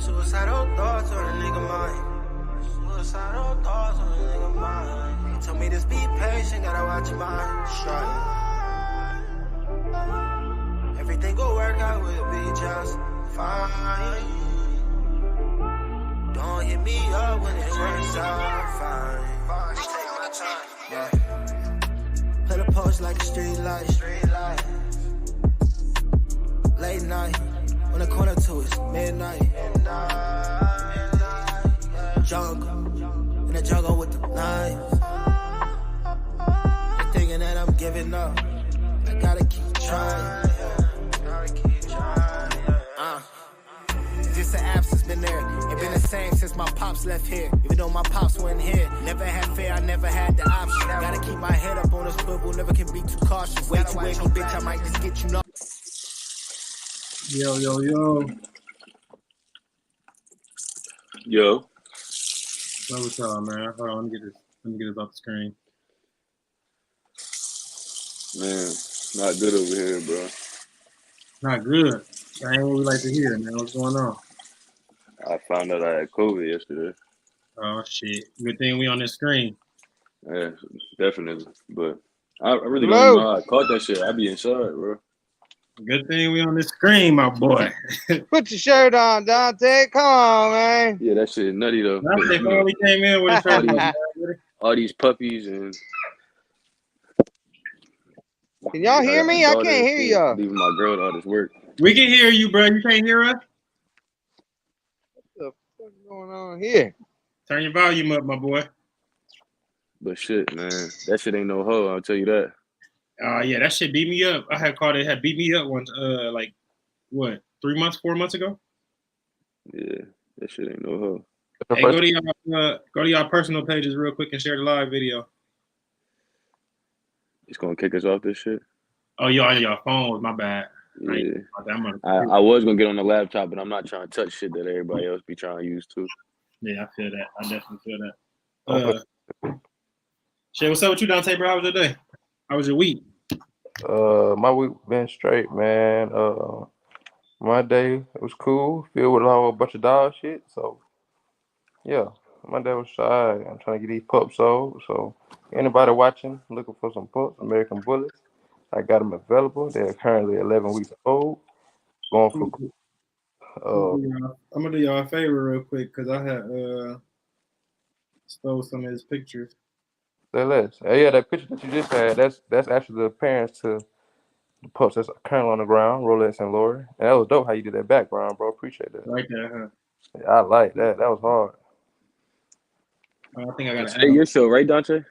Suicidal thoughts on a nigga mind. Suicidal thoughts on a nigga mind. He told me just be patient, gotta watch your mind. Shine. Everything will work out, we'll be just fine. Don't hit me up when it works out fine. Take my time, yeah. Play the post like a street light. Late night, on the corner to it's midnight. Jungle, in the jungle with the knives. They're thinking that I'm giving up. I gotta keep trying. Just an absence been there. It been the same since my pops left here. Even though my pops weren't here. Never had fear, I never had the option. Gotta keep my head up on a swivel, never can be too cautious. Way too wavy, bitch, I might just get you know. Yo. What's up, man? Hold on, let me get this off the screen. Man, not good over here, bro. Not good. I ain't what we like to hear, man. What's going on? I found out I had COVID yesterday. Oh shit. Good thing we on this screen. Yeah, definitely. But I really don't even know how I caught that shit. I be inside, bro. Good thing we on this screen, my boy. Put your shirt on, Dante. Come on, man. Yeah, that shit nutty though. Dante finally came in with a shirt on. All these puppies and Can y'all hear me? I can't hear y'all. Leaving my girl to all this work. We can hear you, bro. You can't hear us? What the fuck is going on here? Turn your volume up, my boy. But shit, man, that shit ain't no hoe. I'll tell you that. Yeah, that shit beat me up. I had caught it. Had beat me up once. Like what? 4 months ago. Yeah, that shit ain't no hoe. Hey, go to y'all personal pages real quick and share the live video. It's gonna kick us off this shit. Oh, y'all phone was my bad. Yeah. I was gonna get on the laptop, but I'm not trying to touch shit that everybody else be trying to use too. Yeah, I feel that. I definitely feel that. Shay, what's up with you, Dante, bro? How was your day? How was your week? My week been straight, man. My day was cool, filled with a whole bunch of dog shit. So yeah, my day was shy. I'm trying to get these pups sold. So anybody watching, looking for some pups, American Bullets, I got them available. They're currently 11 weeks old. Going for. I'm gonna do y'all a favor real quick because I had stole some of his pictures. Say less. Yeah, that picture that you just had, that's actually the parents to the pups that's currently on the ground, Rolex and Lori. And that was dope how you did that background, bro. Appreciate that. Like that, huh? Yeah, I like that. That was hard. I think I got today your show, right, Dante?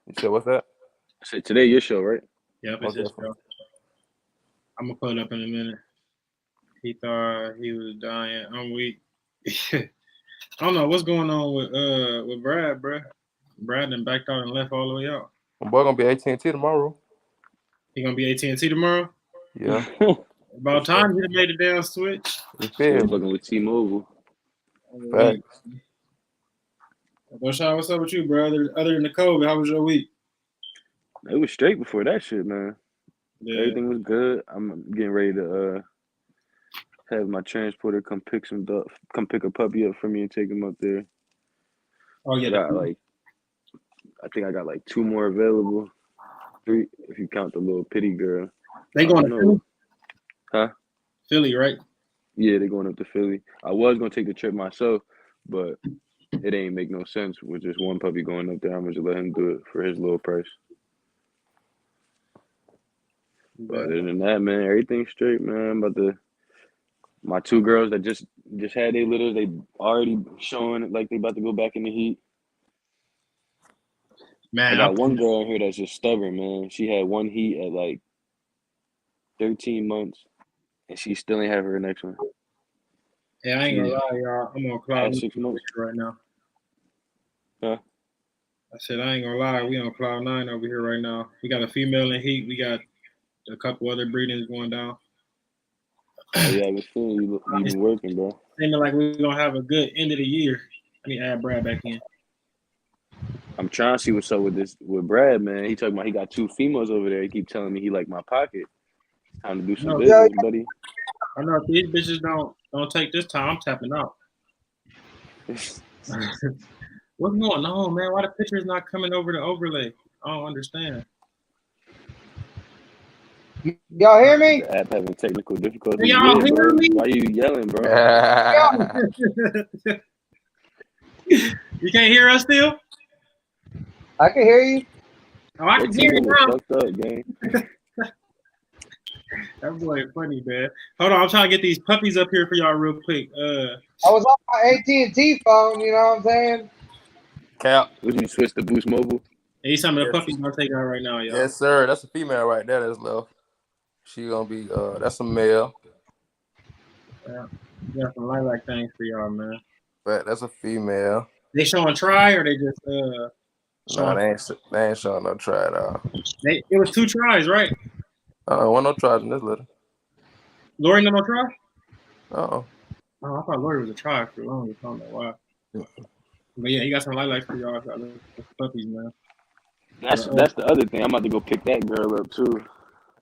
You said what's that? I said today your show, right? Yep, it's his show. I'm gonna pull it up in a minute. He thought he was dying. I'm weak. I don't know what's going on with Brad, bro. Brad done backed out and left all the way out. My boy gonna be AT&T tomorrow. He gonna be AT&T tomorrow? Yeah. About time he made the damn switch. Fucking with T-Mobile. Facts. What's up with you, brother? Other than the COVID, how was your week? It was straight before that shit, man. Yeah. Everything was good. I'm getting ready to have my transporter come pick a puppy up for me and take him up there. Oh yeah. I think I got like 2 more available. 3 if you count the little pity girl. They going to Philly? Huh? Philly, right? Yeah, they're going up to Philly. I was gonna take the trip myself, but it ain't make no sense with just one puppy going up there. I'm gonna just let him do it for his little price. But other than that, man, everything's straight, man. My 2 girls that just had their litters, they already showing it like they about to go back in the heat. Man, I got one girl in here that's just stubborn, man. She had 1 heat at like 13 months, and she still ain't have her next one. Yeah, I ain't gonna lie, y'all. I'm on cloud 6 months right now. Huh? I said I ain't gonna lie, we on cloud 9 over here right now. We got a female in heat. We got a couple other breedings going down. Oh, yeah, I was seeing you been working, bro. Seeming like we're gonna have a good end of the year. I need to add Brad back in. I'm trying to see what's up with Brad, man. He talking about he got 2 females over there. He keep telling me he like my pocket. Time to do some business, buddy. I know if these bitches don't take this time, I'm tapping out. What's going on, man? Why the picture's not coming over the overlay? I don't understand. Y'all hear me? The app having technical difficulties. Y'all Yeah, hear bro. me? Why you yelling, bro? You can't hear us still? I can hear you. Oh, I can hear you TV now. fucked up, gang. That boy is funny, man. Hold on, I'm trying to get these puppies up here for y'all real quick. I was on my AT&T phone, you know what I'm saying? Cap. Would you switch to Boost Mobile? Hey, some of the puppies gonna take out right now, y'all. Yes, sir. That's a female right there that's left. She gonna be that's a male. Yeah, got some lilac things for y'all, man. But that's a female. They showing try or they just No, they ain't showing no try at all. It was 2 tries, right? One no tries in this litter. Lori no try? Oh, I thought Lori was a try for long. I don't know why. But yeah, he got some lilacs for y'all. Got puppies, man. That's the other thing. I'm about to go pick that girl up too.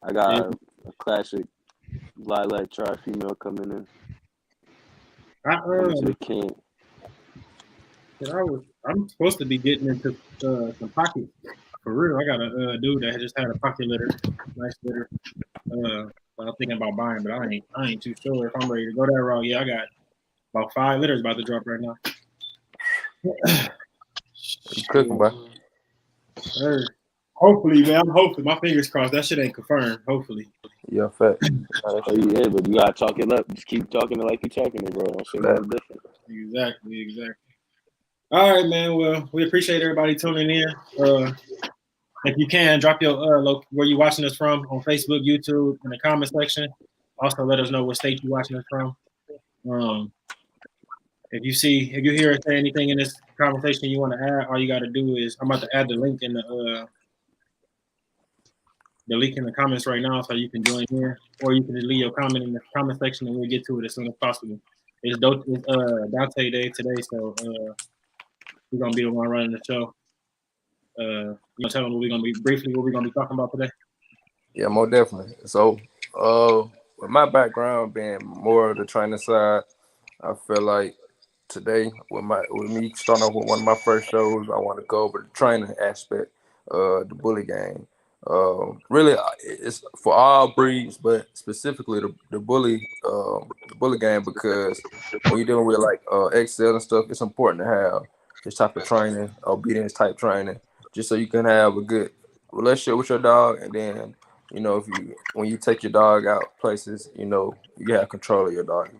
I got a classic lilac tri female coming in. Coming to the camp. I'm supposed to be getting into some pockets. For real, I got a dude that just had a pocket litter, nice litter. I'm thinking about buying, but I ain't too sure if I'm ready to go that route. Yeah, I got about 5 litters about to drop right now. you cooking, boy? Sure. Hopefully, man. Hopefully, my fingers crossed. That shit ain't confirmed. Hopefully. Yeah, fact. Oh yeah, but you gotta chalk it up. Just keep talking it like you talking it, bro. Don't say nothing different. Exactly. All right, man. Well, we appreciate everybody tuning in. If you can, drop your where you watching us from on Facebook, YouTube, in the comment section. Also, let us know what state you're watching us from. If you hear us say anything in this conversation you want to add, all you got to do is I'm about to add the link in the comments right now, so you can join in, or you can just leave your comment in the comment section, and we'll get to it as soon as possible. It's Dante Day today, so we're gonna be the one running the show. You know, tell them what we're gonna be talking about today. Yeah, more definitely. So, with my background being more of the training side, I feel like today with me starting off with one of my first shows, I want to go over the training aspect of the bully game. Really, it's for all breeds, but specifically the bully game, because when you're dealing with like Excel and stuff, it's important to have this type of training, obedience type training, just so you can have a good relationship with your dog, and then when you take your dog out places, you have control of your dog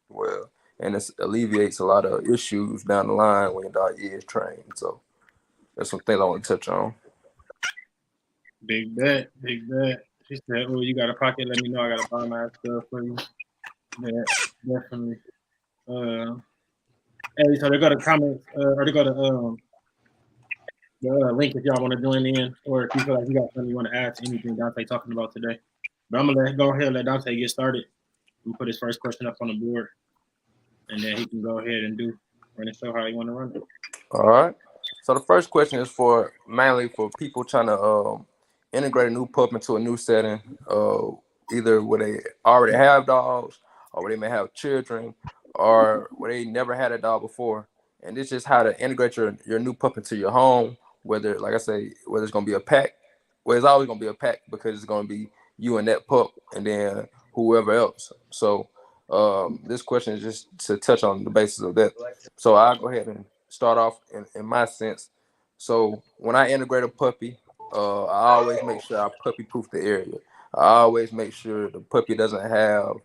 well, and it alleviates a lot of issues down the line when your dog is trained. So that's some things I want to touch on. Big bet. She said, "Oh, you got a pocket? Let me know. I got to buy my stuff for you." Yeah, definitely. Hey, so they got a comment, or they got a the link if y'all want to join in, or if you feel like you got something you want to add to anything Dante talking about today. But I'm gonna go ahead and let Dante get started and put his first question up on the board, and then he can go ahead and run the show how he want to run it. All right. So the first question is mainly for people trying to integrate a new pup into a new setting, either where they already have dogs, or where they may have children, or where they never had a dog before. And this is how to integrate your new pup into your home, whether it's going to be a pack. Well, it's always going to be a pack, because it's going to be you and that pup and then whoever else. So this question is just to touch on the basis of that. So I'll go ahead and start off in my sense. So when I integrate a puppy, I always make sure I puppy proof the area. I always make sure the puppy doesn't have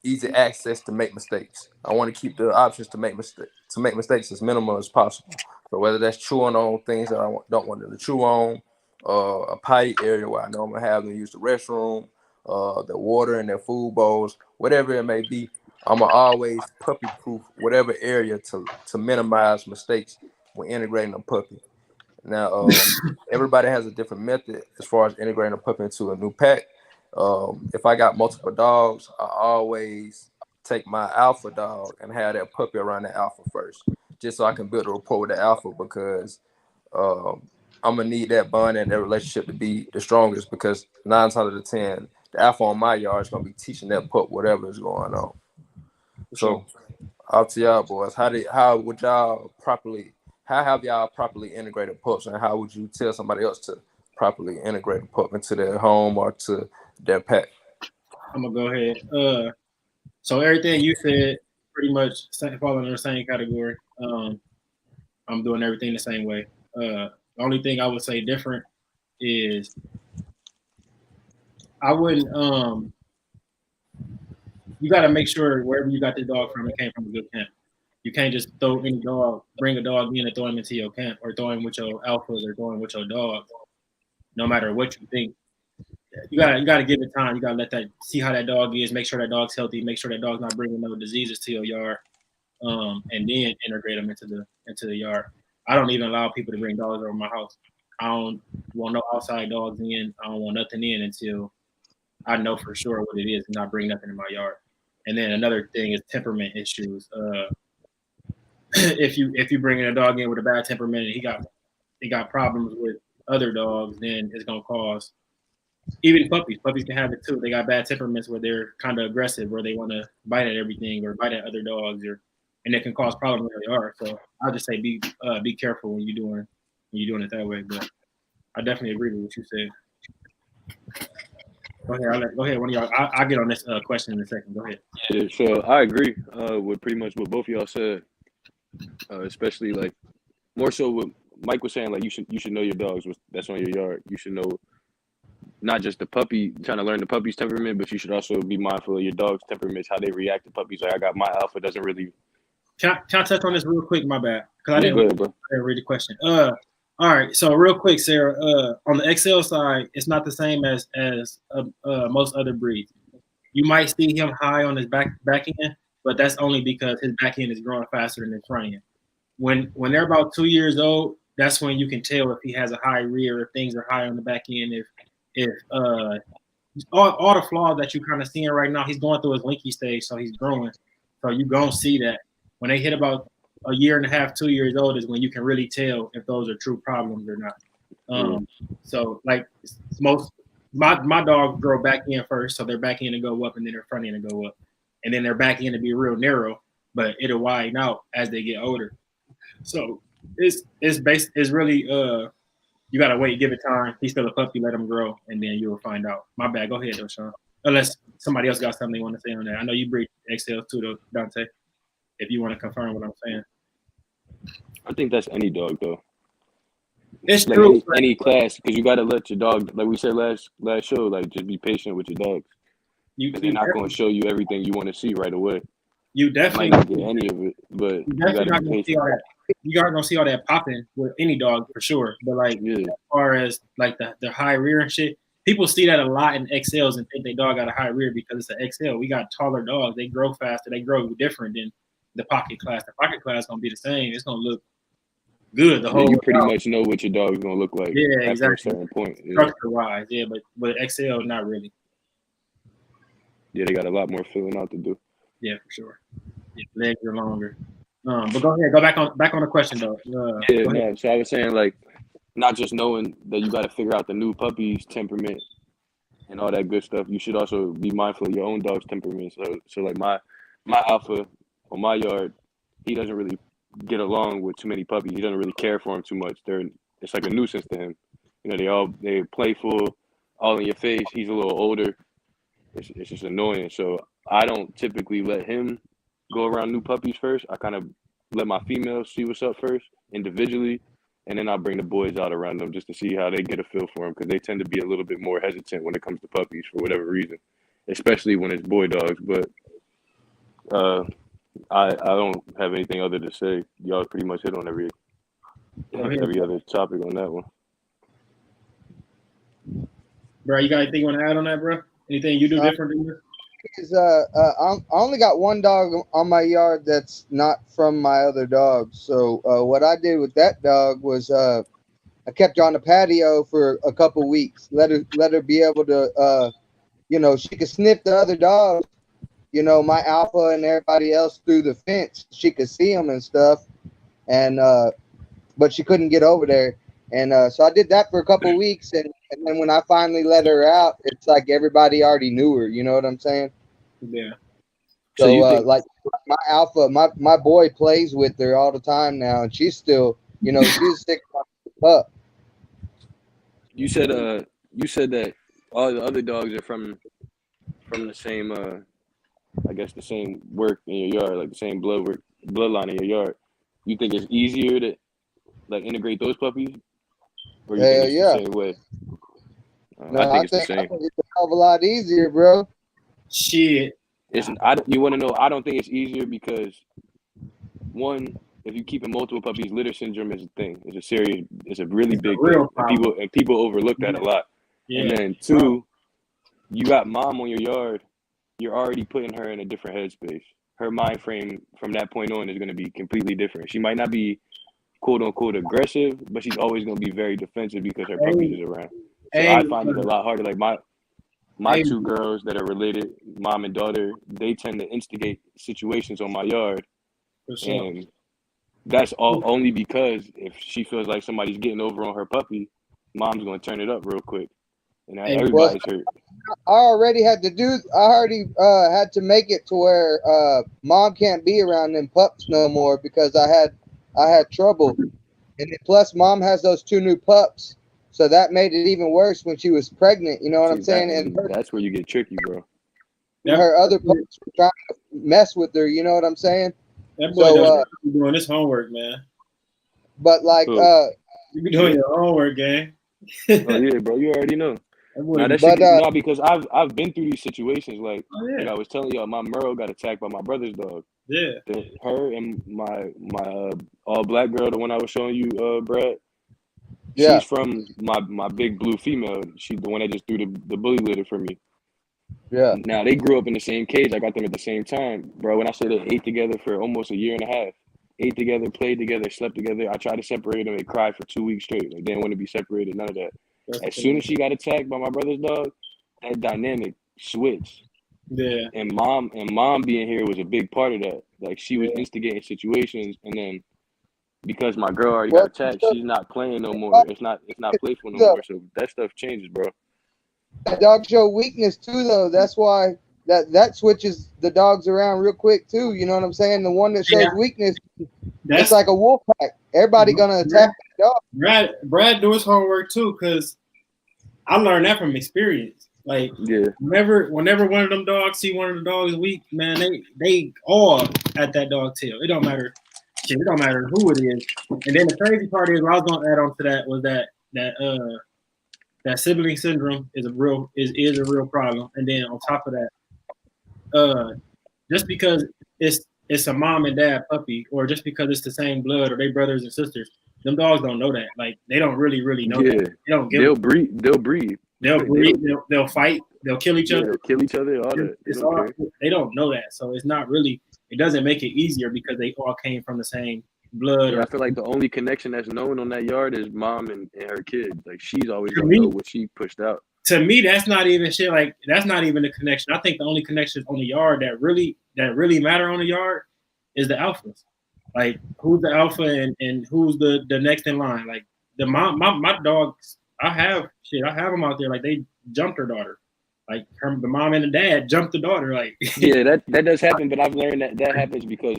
easy access to make mistakes. I want to keep the options to make mistakes as minimal as possible. So whether that's chewing on things that I don't want them to chew on, a potty area where I know I'm gonna have them use the restroom, the water in their food bowls, whatever it may be, I'm gonna always puppy proof whatever area to minimize mistakes when integrating a puppy. Now, everybody has a different method as far as integrating a puppy into a new pack. If I got multiple dogs, I always take my alpha dog and have that puppy around the alpha first, just so I can build a rapport with the alpha, because I'm gonna need that bond and that relationship to be the strongest, because 9 times out of 10, the alpha on my yard is gonna be teaching that pup whatever is going on. So Out to y'all boys. How have y'all properly integrated pups, and how would you tell somebody else to properly integrate a pup into their home or to their pet? I'm gonna go ahead. So everything you said pretty much fall in the same category. I'm doing everything the same way. The only thing I would say different is I wouldn't. You got to make sure wherever you got the dog from, it came from a good camp. You can't just bring a dog in and throw him into your camp, or throw him with your alphas, or throw him with your dogs. No matter what you think, you gotta give it time. You gotta let that see how that dog is. Make sure that dog's healthy. Make sure that dog's not bringing no diseases to your yard. And then integrate them into the yard. I don't even allow people to bring dogs over my house. I don't want no outside dogs in. I don't want nothing in until I know for sure what it is and not bring nothing in my yard. And then another thing is temperament issues. If you bring in a dog in with a bad temperament and he got problems with other dogs, then it's gonna cause even puppies. Puppies can have it too. They got bad temperaments where they're kind of aggressive, where they want to bite at everything or bite at other dogs, and it can cause problems where they are. So I'll just say be careful when you're doing it that way. But I definitely agree with what you said. Go ahead. One of y'all. I'll get on this question in a second. Go ahead. Yeah, so I agree with pretty much what both of y'all said, especially like more so what Mike was saying. Like you should know your dogs that's on your yard. You should know not just the puppy, trying to learn the puppy's temperament, but you should also be mindful of your dog's temperaments, how they react to puppies. Like I got my alpha doesn't really. Can I touch on this real quick? My bad, because I didn't read the question. All right, so real quick, Sarah. On the XL side, it's not the same as most other breeds. You might see him high on his back end, but that's only because his back end is growing faster than his front end. When they're about 2 years old, that's when you can tell if he has a high rear, if things are high on the back end, if all the flaws that you're kind of seeing right now, he's going through his linky stage, so he's growing. So you're gonna see that when they hit about a year and a half, 2 years old is when you can really tell if those are true problems or not. So like my dogs grow back in first, so their back end to go up, and then their front end to go up, and then their back end to be real narrow, but it'll widen out as they get older. So it's really you gotta wait, give it time. He's still a puppy, let him grow, and then you'll find out. My bad. Go ahead, though, Sean. Unless somebody else got something they want to say on that. I know you breed XL too, though, Dante. If you want to confirm what I'm saying. I think that's any dog though. It's like true. Any class, because you gotta let your dog, like we said last show, like just be patient with your dogs. They're not going to show you everything you want to see right away. You definitely might not get any of it, but you gotta be patient. You aren't gonna see all that popping with any dog for sure. But like as far as like the high rear and shit, people see that a lot in XLs and think their dog got a high rear because it's an XL. We got taller dogs, they grow faster, they grow different than the pocket class. The pocket class gonna be the same. It's gonna look good. You pretty much know what your dog's gonna look like. Yeah, exactly. At a certain point. Structure wise, but XL not really. Yeah, they got a lot more filling out to do. Yeah, for sure. Yeah, legs are longer. But go ahead, go back on the question though. So I was saying like, not just knowing that you got to figure out the new puppy's temperament and all that good stuff. You should also be mindful of your own dog's temperament. So like my alpha on my yard, he doesn't really get along with too many puppies. He doesn't really care for them too much. It's like a nuisance to him. You know, they're playful, all in your face. He's a little older. It's just annoying. So I don't typically let him go around new puppies first. I kind of let my females see what's up first individually, and then I'll bring the boys out around them just to see how they get a feel for them, because they tend to be a little bit more hesitant when it comes to puppies for whatever reason, especially when it's boy dogs. But I don't have anything other to say. Y'all pretty much hit on every other topic on that one. Bro, you got anything you want to add on that, bro? Anything you do different than this? I only got one dog on my yard that's not from my other dogs. So what I did with that dog was I kept her on the patio for a couple weeks. Let her be able to, she could sniff the other dogs. My alpha and everybody else through the fence. She could see them and stuff, and but she couldn't get over there. And so I did that for a couple weeks, and then when I finally let her out, it's like everybody already knew her. You know what I'm saying? Yeah. So So you think like my alpha, my boy plays with her all the time now, and she's still, she's a 6 month pup. you said that all the other dogs are from the same I guess the same work in your yard, like the same bloodline in your yard. You think it's easier to like integrate those puppies, or you think Hell it's the yeah. same way? No, I think I it's the think same. it's a hell of a lot easier, bro. Shit. You want to know? I don't think it's easier because one, if you keep multiple puppies, litter syndrome is a thing. It's a really It's a big real thing, problem. and people overlook that a lot. And Yeah. then two, you got mom on your yard. You're already putting her in a different headspace. Her mind frame from that point on is going to be completely different. She might not be quote unquote aggressive, but she's always going to be very defensive because her puppies is around. So Hey, I find it a lot harder. Like my hey, two girls that are related, mom and daughter, they tend to instigate situations on my yard, for sure. and that's all only because if she feels like somebody's getting over on her puppy, mom's going to turn it up real quick, and Hey, Well, everybody's hurt. I already had to make it to where mom can't be around them pups no more because I had trouble, and then plus mom has those 2 new pups, so that made it even worse when she was pregnant. You know what I'm See, saying? And that's where you get tricky, bro. her other pups were trying to mess with her. You know what I'm saying? that boy does be doing his homework, man. But like Cool. You be doing your homework, gang. Oh yeah, bro, you already know. That boy Now be- that shit, But, no, because I've been through these situations. Like oh, yeah. like I was telling y'all, my Merle got attacked by my brother's dog. Yeah. Her and my all black girl, the one I was showing you, Brad. yeah, She's from my big blue female. She's the one that just threw the bully litter for me. yeah. Now they grew up in the same cage. I got them at the same time, bro. When I say they ate together for almost a year and a half, ate together, played together, slept together. I tried to separate them. They cried for 2 weeks straight. Like they didn't want to be separated. None of that. As soon as she got attacked by my brother's dog, that dynamic switched. Yeah. And mom being here was a big part of that. Like she was instigating situations, and then because my girl already got Well, attacked, she's not playing no more. It's not playful no more. So that stuff changes, bro. dogs show weakness too, though. That's why that switches the dogs around real quick too. You know what I'm saying? The one that shows weakness, it's like a wolf pack. Everybody gonna attack the dog. Brad do his homework too, because I learned that from experience. Like whenever one of them dogs see one of the dogs weak, man, they all at that dog tail. It don't matter. Shit, it don't matter who it is. And then the crazy part is, what I was gonna add on to that was that sibling syndrome is a real problem. And then on top of that, just because it's a mom and dad puppy, or just because it's the same blood or they brothers and sisters, them dogs don't know that. Like they don't really know that. They don't give. They'll breed. They'll fight. They'll kill each other. They'll kill each other. All that. They don't know that. So it's not really. It doesn't make it easier because they all came from the same blood. I feel like the only connection that's known on that yard is mom and her kids. Like she's always gonna know what she pushed out. To me, that's not even shit. Like that's not even the connection. I think the only connection on the yard that really matter on the yard is the alphas. Like who's the alpha and who's the next in line. Like my dogs, I have them out there. Like they jumped her daughter. Like the mom and the dad jumped the daughter. Like yeah, that does happen. But I've learned that happens because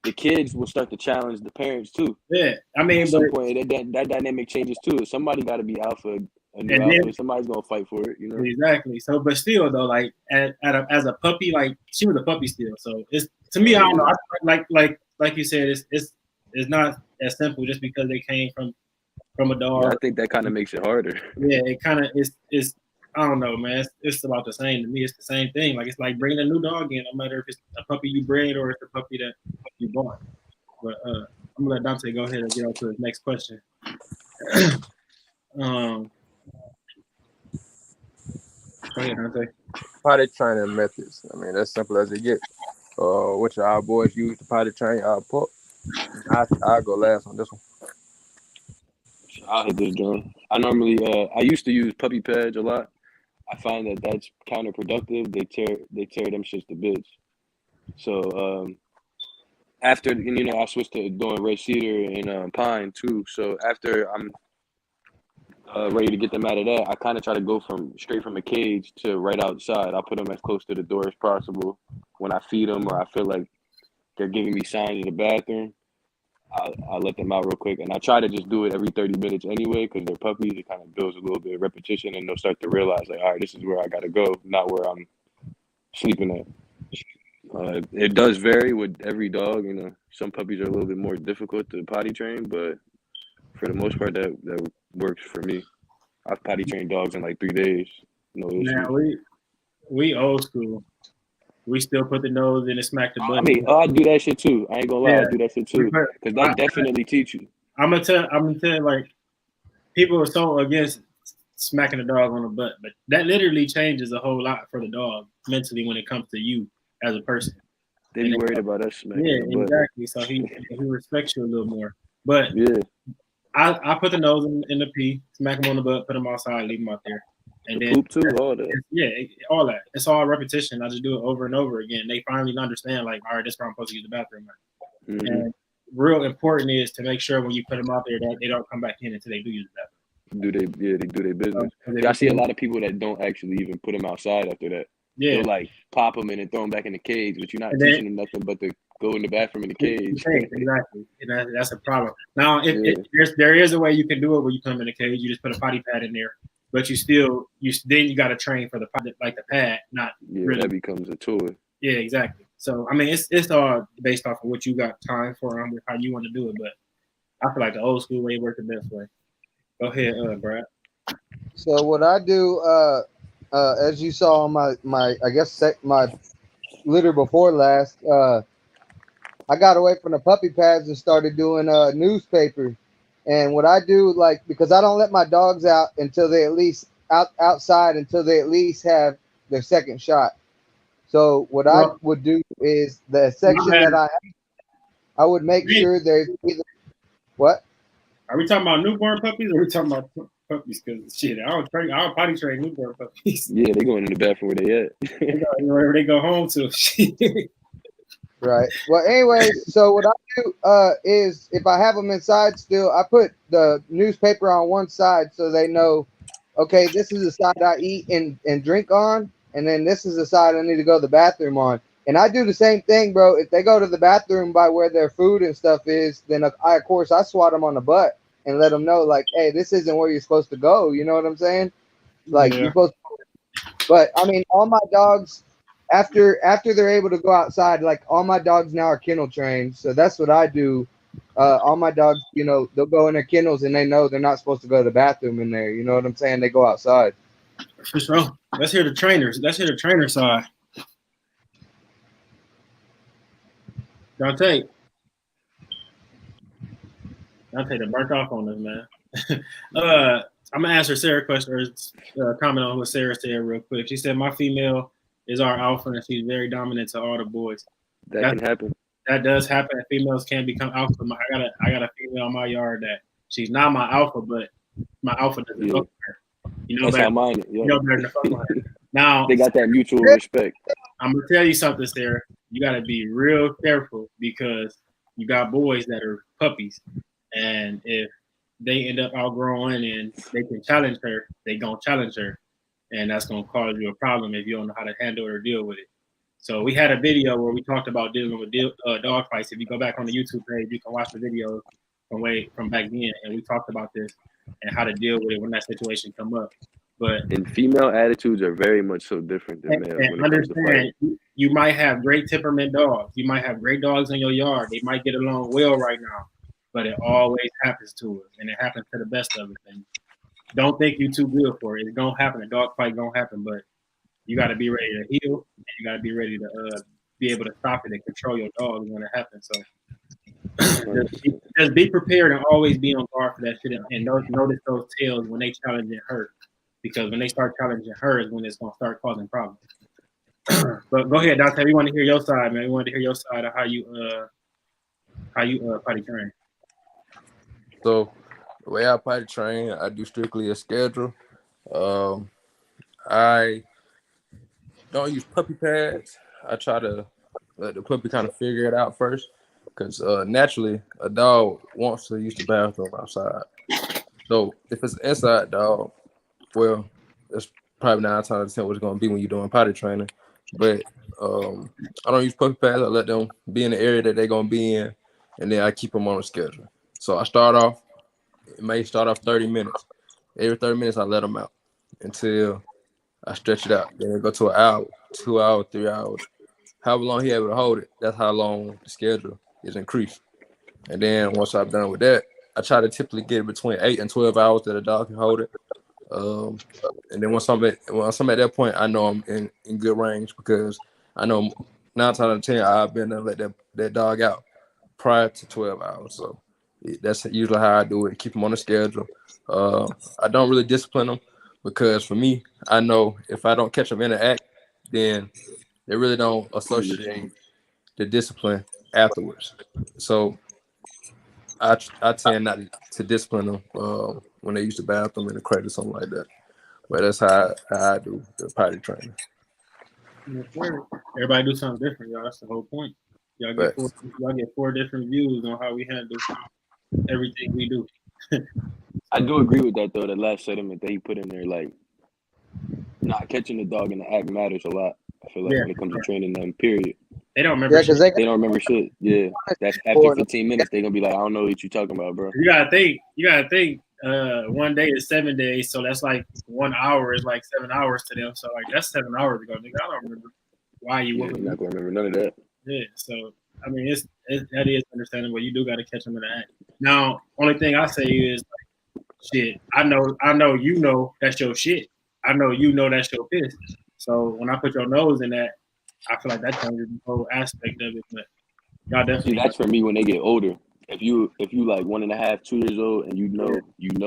the kids will start to challenge the parents too. Yeah, I mean, at some point that dynamic changes too. Somebody got to be alpha. Alpha. Somebody's gonna fight for it, you know. Exactly. So, but still, though, like as a puppy, like she was a puppy still. So it's to me, I don't know. Like you said, it's not as simple just because they came from a dog. Yeah, I think that kind of makes it harder. Yeah, it kind of is. I don't know, man. It's about the same to me. It's the same thing. Like it's like bringing a new dog in, no matter if it's a puppy you bred or it's a puppy that you bought. But I'm gonna let Dante go ahead and get on to his next question. Go ahead, Dante. Potty training methods. I mean, that's simple as it gets. Which our boys use to potty train our pup. I'll go last on this one. I'll hit this, John. I normally, I used to use puppy pads a lot. I find that that's counterproductive. They tear them shits to bits. So after, I switched to doing red cedar and pine too. So after I'm ready to get them out of that, I kind of try to go straight from a cage to right outside. I'll put them as close to the door as possible. when I feed them or I feel like they're giving me signs in the bathroom, I let them out real quick. And I try to just do it every 30 minutes anyway, because they're puppies. It kind of builds a little bit of repetition, and they'll start to realize, like, all right, this is where I got to go, not where I'm sleeping at. It does vary with every dog. You know, some puppies are a little bit more difficult to potty train, but for the most part, that works for me. I've potty trained dogs in like 3 days. No issues. Now we old school. We still put the nose in and smack the butt. I mean, I do that shit too. I ain't gonna lie, Yeah. I do that shit too, because that definitely teach you. I'm gonna tell like people are so against smacking the dog on the butt, but that literally changes a whole lot for the dog mentally when it comes to you as a person. They be worried about us smacking Yeah, the butt. exactly. So he respects you a little more. But Yeah, I put the nose in the pee, smack him on the butt, put him outside, leave him out there, and then poop too, all that. Yeah, all that. It's all repetition. I just do it over and over again. They finally understand, like, all right, this is where I'm supposed to use the bathroom. Mm-hmm. And real important is to make sure when you put them out there that they don't come back in until they do use the bathroom. They do their business. I see a lot of people that don't actually even put them outside after that. Yeah, they'll like pop them and then throw them back in the cage, but you're not teaching them nothing but to go in the bathroom in the cage. Exactly, and that's a problem. Now, there is a way you can do it where you put them in the cage. You just put a potty pad in there, but you got to train for the pad, not really. That becomes a tour. Yeah, exactly. So I mean, it's all based off of what you got time for and how you want to do it. But I feel like the old school way worked the best way. Go ahead, Brad. So what I do, as you saw on my I guess my litter before last, I got away from the puppy pads and started doing newspaper. And what I do, like, because I don't let my dogs out until they at least outside until they at least have their second shot. So what I would do is the section that I would make sure there's either what. Are we talking about newborn puppies or are we talking about puppies? Because shit, I don't potty train newborn puppies. Yeah, they going in the bathroom where they at. Wherever they go home to. Right. Well, anyway, so what I do is if I have them inside still, I put the newspaper on one side so they know, okay, this is the side I eat and drink on, and then this is the side I need to go to the bathroom on. And I do the same thing, bro. If they go to the bathroom by where their food and stuff is, then of course I swat them on the butt and let them know, like, hey, this isn't where you're supposed to go. You know what I'm saying? Like, you're supposed to. But I mean, all my dogs, after they're able to go outside, like all my dogs now are kennel trained. So that's what I do. All my dogs, you know, they'll go in their kennels and they know they're not supposed to go to the bathroom in there. You know what I'm saying? They go outside. For sure. Let's hear the trainers. Let's hear the trainer side. Dante, done burnt off on us, man. I'm gonna answer Sarah's question or comment on what Sarah said real quick. She said, "My female is our alpha, and she's very dominant to all the boys." That can happen. That does happen. Females can become alpha. I got a female in my yard that she's not my alpha, but my alpha doesn't fuck with her. You know, that's how mine. You know better than fuck with her. Now they got that mutual respect. I'm gonna tell you something, Sarah. You gotta be real careful because you got boys that are puppies, and if they end up outgrowing and they can challenge her, they gonna challenge her, and that's gonna cause you a problem if you don't know how to handle it or deal with it. So we had a video where we talked about dealing with dog fights. If you go back on the YouTube page, you can watch the video from back then, and we talked about this and how to deal with it when that situation come up. And female attitudes are very much so different than male. And understand, you might have great temperament dogs. You might have great dogs in your yard. They might get along well right now, but it always happens to us, and it happens to the best of us. And don't think you're too good for it. It's gonna happen. A dog fight gonna happen, but you got to be ready to heal, and you got to be ready to be able to stop it and control your dog when it happens. So just be prepared and always be on guard for that shit, and notice those tails when they challenge and hurt. Because when they start challenging her is when it's going to start causing problems. But go ahead, Dante. We want to hear your side, man. We want to hear your side of how you potty train. So the way I potty train, I do strictly a schedule. I don't use puppy pads. I try to let the puppy kind of figure it out first. Because naturally, a dog wants to use the bathroom outside. So if it's an inside dog, well, that's probably 9 times out of 10 what it's going to be when you're doing potty training. But I don't use puppy pads. I let them be in the area that they're gonna be in, and then I keep them on a schedule. So I start off. It may start off 30 minutes. Every 30 minutes, I let them out until I stretch it out. Then it go to an hour, 2 hours, 3 hours. However long he able to hold it, that's how long the schedule is increased. And then once I'm done with that, I try to typically get it between 8 and 12 hours that a dog can hold it. And then once I'm at that point, I know I'm in good range because I know 9 times out of 10 I've been to let that dog out prior to 12 hours. So that's usually how I do it. Keep them on the schedule. I don't really discipline them because for me, I know if I don't catch them in the act, then they really don't associate the discipline afterwards. So I tend not to discipline them when they use the bathroom in the crate or something like that. But that's how I do the potty training. Everybody do something different, y'all. That's the whole point. Y'all get four different views on how we handle everything we do. I do agree with that though. The last sentiment that he put in there, like not catching the dog in the act matters a lot. I feel like when it comes to training them, period. They don't remember shit. They don't remember shit. Yeah. That's after 15 minutes, they're gonna be like, I don't know what you're talking about, bro. You gotta think. 1 day is 7 days, so that's like 1 hour is like 7 hours to them. So like that's 7 hours ago. Nigga, I don't remember why you You're not gonna remember none of that. Yeah, so I mean that is understandable. You do gotta catch them in the act. Now, only thing I say is like, shit, I know you know that's your shit. I know you know that's your piss. So when I put your nose in that, I feel like that changes the whole aspect of it. But y'all definitely. See, that's for me when they get older. If you like 1.5, 2 years old, and you know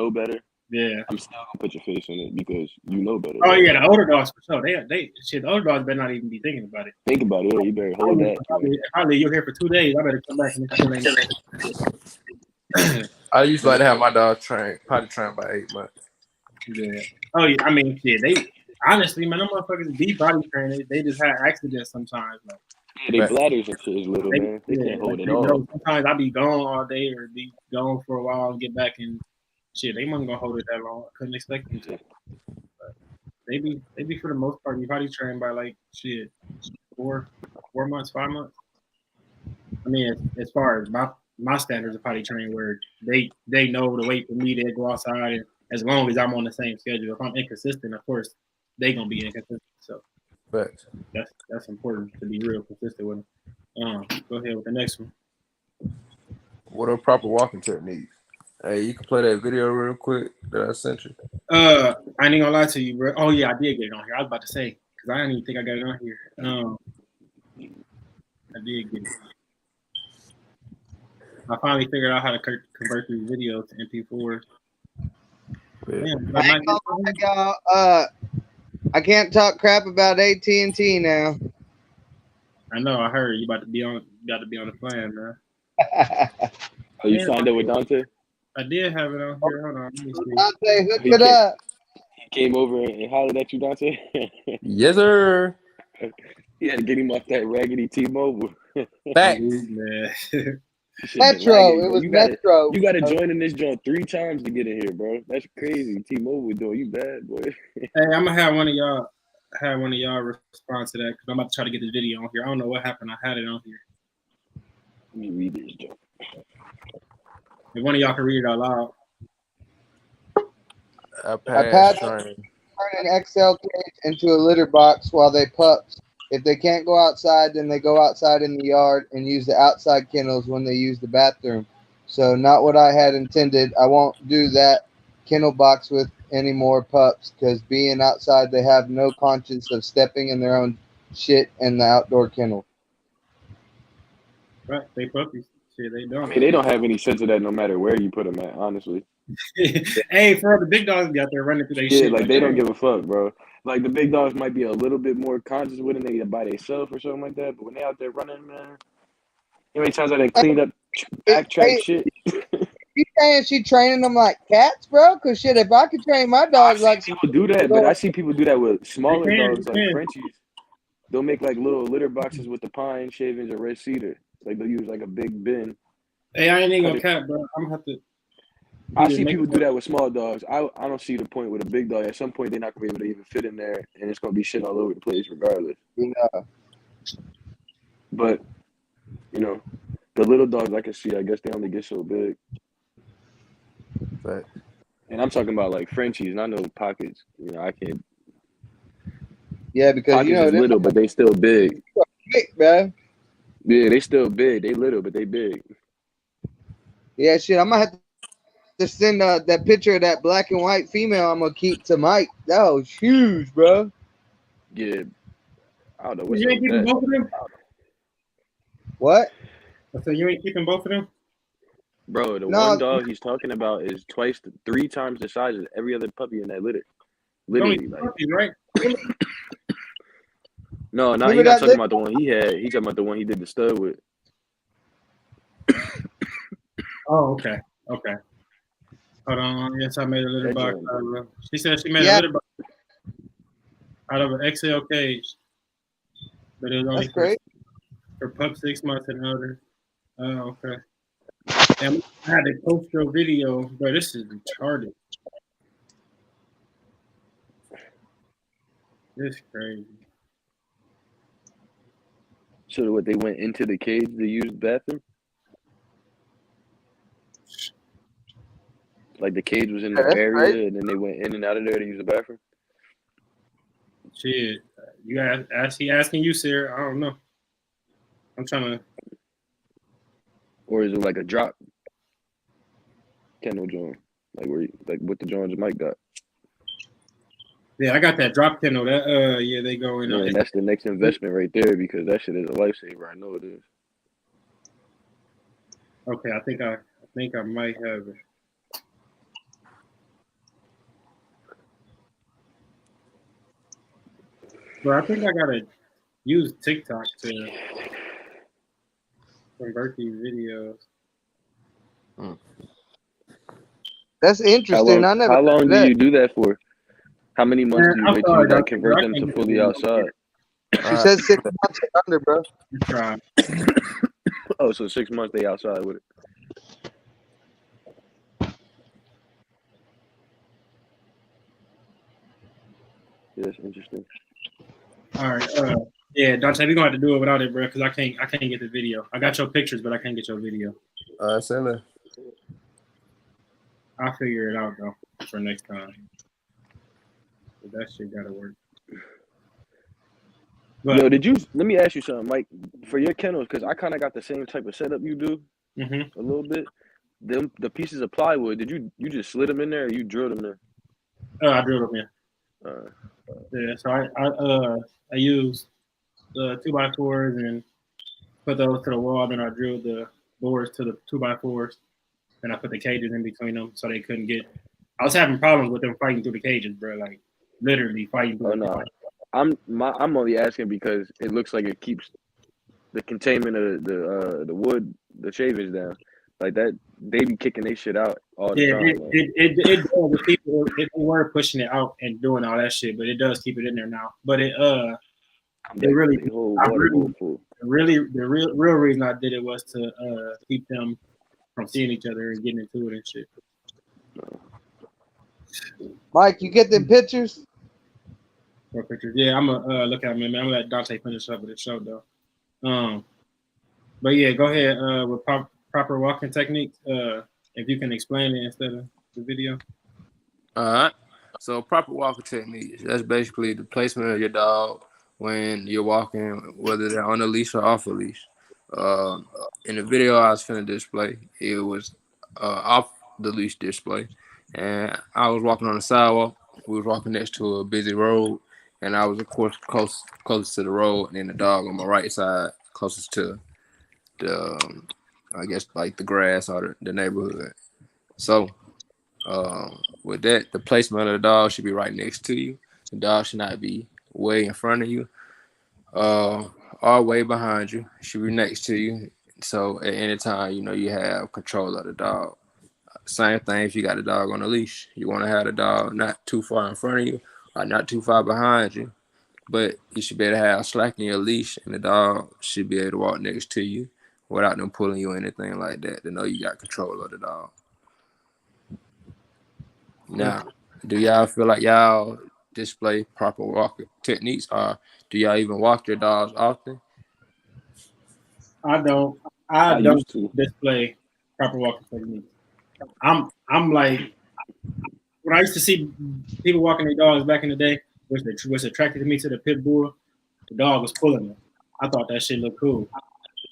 better, yeah, I'm still gonna put your face in it because you know better. Oh yeah, the older dogs for sure. They shit. The older dogs better not even be thinking about it. Think about it. You better hold that. Probably you're here for 2 days. I better come back and I used to like to have my dog potty trained by 8 months. Yeah. Oh yeah. I mean, shit. They honestly, man, them motherfuckers be body trained. They just have accidents sometimes. Like, yeah, they bladders and shit is little, man. They can't hold it all. Sometimes I be gone all day or be gone for a while and get back and shit. They wasn't gonna hold it that long. I couldn't expect them to. But they be for the most part be body trained by like shit 4 months, 5 months. I mean, as far as my standards of potty training, where they know to wait for me to go outside, and as long as I'm on the same schedule. If I'm inconsistent, of course, they gonna be inconsistent. So that's important to be real consistent with them. Go ahead with the next one. What are proper walking techniques? Hey, you can play that video real quick that I sent you. I ain't gonna lie to you, bro. Oh yeah, I did get it on here. I was about to say because I didn't even think I got it on here. I did get it. I finally figured out how to convert these videos to MP4. Damn, I can't talk crap about AT&T now. I know. I heard you about to be on the plan, man. Oh, you signed up with Dante? I did have it on here. Hold on. Let me see. Dante, hook it up. He came over and hollered at you, Dante? Yes, sir. He had to get him off that raggedy T-Mobile. Facts. Man. Metro. It was Metro. You got to join in this joint 3 times to get in here, bro. That's crazy. T-Mobile doing you bad, boy. Hey, I'm gonna have one of y'all respond to that because I'm about to try to get this video on here. I don't know what happened. I had it on here. Let me read this joint. If one of y'all can read it out loud. A pad turn an XL cage into a litter box while they pups. If they can't go outside, then they go outside in the yard and use the outside kennels when they use the bathroom. So not what I had intended. I won't do that kennel box with any more pups because being outside, they have no conscience of stepping in their own shit in the outdoor kennel. Right, they puppies. Shit, they don't. I mean, they don't have any sense of that no matter where you put them at, honestly. Hey, for the big dogs be out there running through their shit. Yeah, like they don't give a fuck, bro. Like the big dogs might be a little bit more conscious with it, they by themselves or something like that. But when they out there running, man, how many times I done cleaned up backtrack shit? You saying she training them like cats, bro? Cause shit, if I could train my dogs like people do that, but I see people do that with smaller dogs like Frenchies. They'll make like little litter boxes with the pine shavings or red cedar. Like they'll use like a big bin. Hey, I ain't gonna cat, bro. I'm gonna have to. I see people do that with small dogs. I don't see the point with a big dog. At some point, they're not gonna be able to even fit in there, and it's gonna be shit all over the place regardless. Yeah. But you know, the little dogs I can see, I guess they only get so big. But And I'm talking about like Frenchies, not no pockets. You know, I can't. Yeah, because Pockets is little, but they still big. quick, bro. Yeah, they still big. They little, but they big. Yeah, shit. I'm gonna have to send that picture of that black and white female. I'm gonna keep to Mike. That was huge, bro. Yeah, I don't know what's You up ain't with keeping that. both of them? What? I said you ain't keeping both of them? Bro, the one No, dog he's talking about is 3 times the size of every other puppy in that litter. It's only Literally, two like puppies, right? no, not remember he not that talking about the one he had. He talking about the one he did the stud with. Oh, okay. Okay. Hold on. Yes, I made a litter That box. joint, She said she made a Yeah, litter box out of an XL cage, but it was only that's great. for pup 6 months and older. Oh, okay. And I had to post your video, bro. This is retarded. This is crazy. so what they went into the cage to use the bathroom? Like the cage was in Yeah, the that's great. area, and then they went in and out of there to use the bathroom. Shit. You ask he asking you, sir. I don't know. I'm trying to. Or is it like a drop kennel joint, like what the Jones Mike got? Yeah, I got that drop kennel. That yeah, they go in. Yeah, and that's the next investment right there because that shit is a lifesaver. I know it is. Okay, I think I might have it. But I think I gotta use TikTok to convert these videos. That's interesting. I never How heard long of do that. you do that for? How many months Man, do you I'm wait till you sorry, like Dr. convert I them can't to get the fully video outside? She said 6 months and under, bro. Let's try. Oh, so 6 months they outside with it. Yeah, that's interesting. All right. Yeah, Dante, we're gonna have to do it without it, bro, because I can't get the video. I got your pictures, but I can't get your video. send it. I'll figure it out though for next time. But that shit gotta work. But Yo, let me ask you something, Mike, for your kennels, because I kind of got the same type of setup you do, a little bit. The pieces of plywood, did you just slid them in there or you drilled them in? I drilled them in. Yeah, so I used the 2x4s and put those to the wall. Then I drilled the boards to the 2x4s, and I put the cages in between them so they couldn't get. I was having problems with them fighting through the cages, bro. Like literally fighting through. Oh no, I'm only asking because it looks like it keeps the containment of the wood, the shavings down. Like that, they be kicking their shit out all the Yeah, time. it does. The people they were pushing it out and doing all that shit, but it does keep it in there now. But the real reason I did it was to keep them from seeing each other and getting into it and shit. Mike, you get them pictures? More pictures. Yeah, I'm gonna look at them, man. I'm gonna let Dante finish up with the show though. But yeah, go ahead with proper walking techniques. If you can explain it instead of the video. All right. So proper walking techniques. That's basically the placement of your dog when you're walking, whether they're on a leash or off a leash. In the video I was finna display, it was off the leash display, and I was walking on the sidewalk. We was walking next to a busy road, and I was of course closest to the road, and then the dog on my right side, closest to the I guess like the grass or the neighborhood. So with that, the placement of the dog should be right next to you. The dog should not be way in front of you, or way behind you. It should be next to you. So at any time, you have control of the dog. Same thing if you got a dog on a leash. You want to have the dog not too far in front of you or not too far behind you. But you should be able to have slack in your leash, and the dog should be able to walk next to you without them pulling you or anything like that, to know you got control of the dog. Now, do y'all feel like y'all display proper walking techniques, or do y'all even walk your dogs often? I don't used to. display proper walking techniques. I'm like when I used to see people walking their dogs back in the day, which was attracted me to the pit bull. The dog was pulling them. I thought that shit looked cool.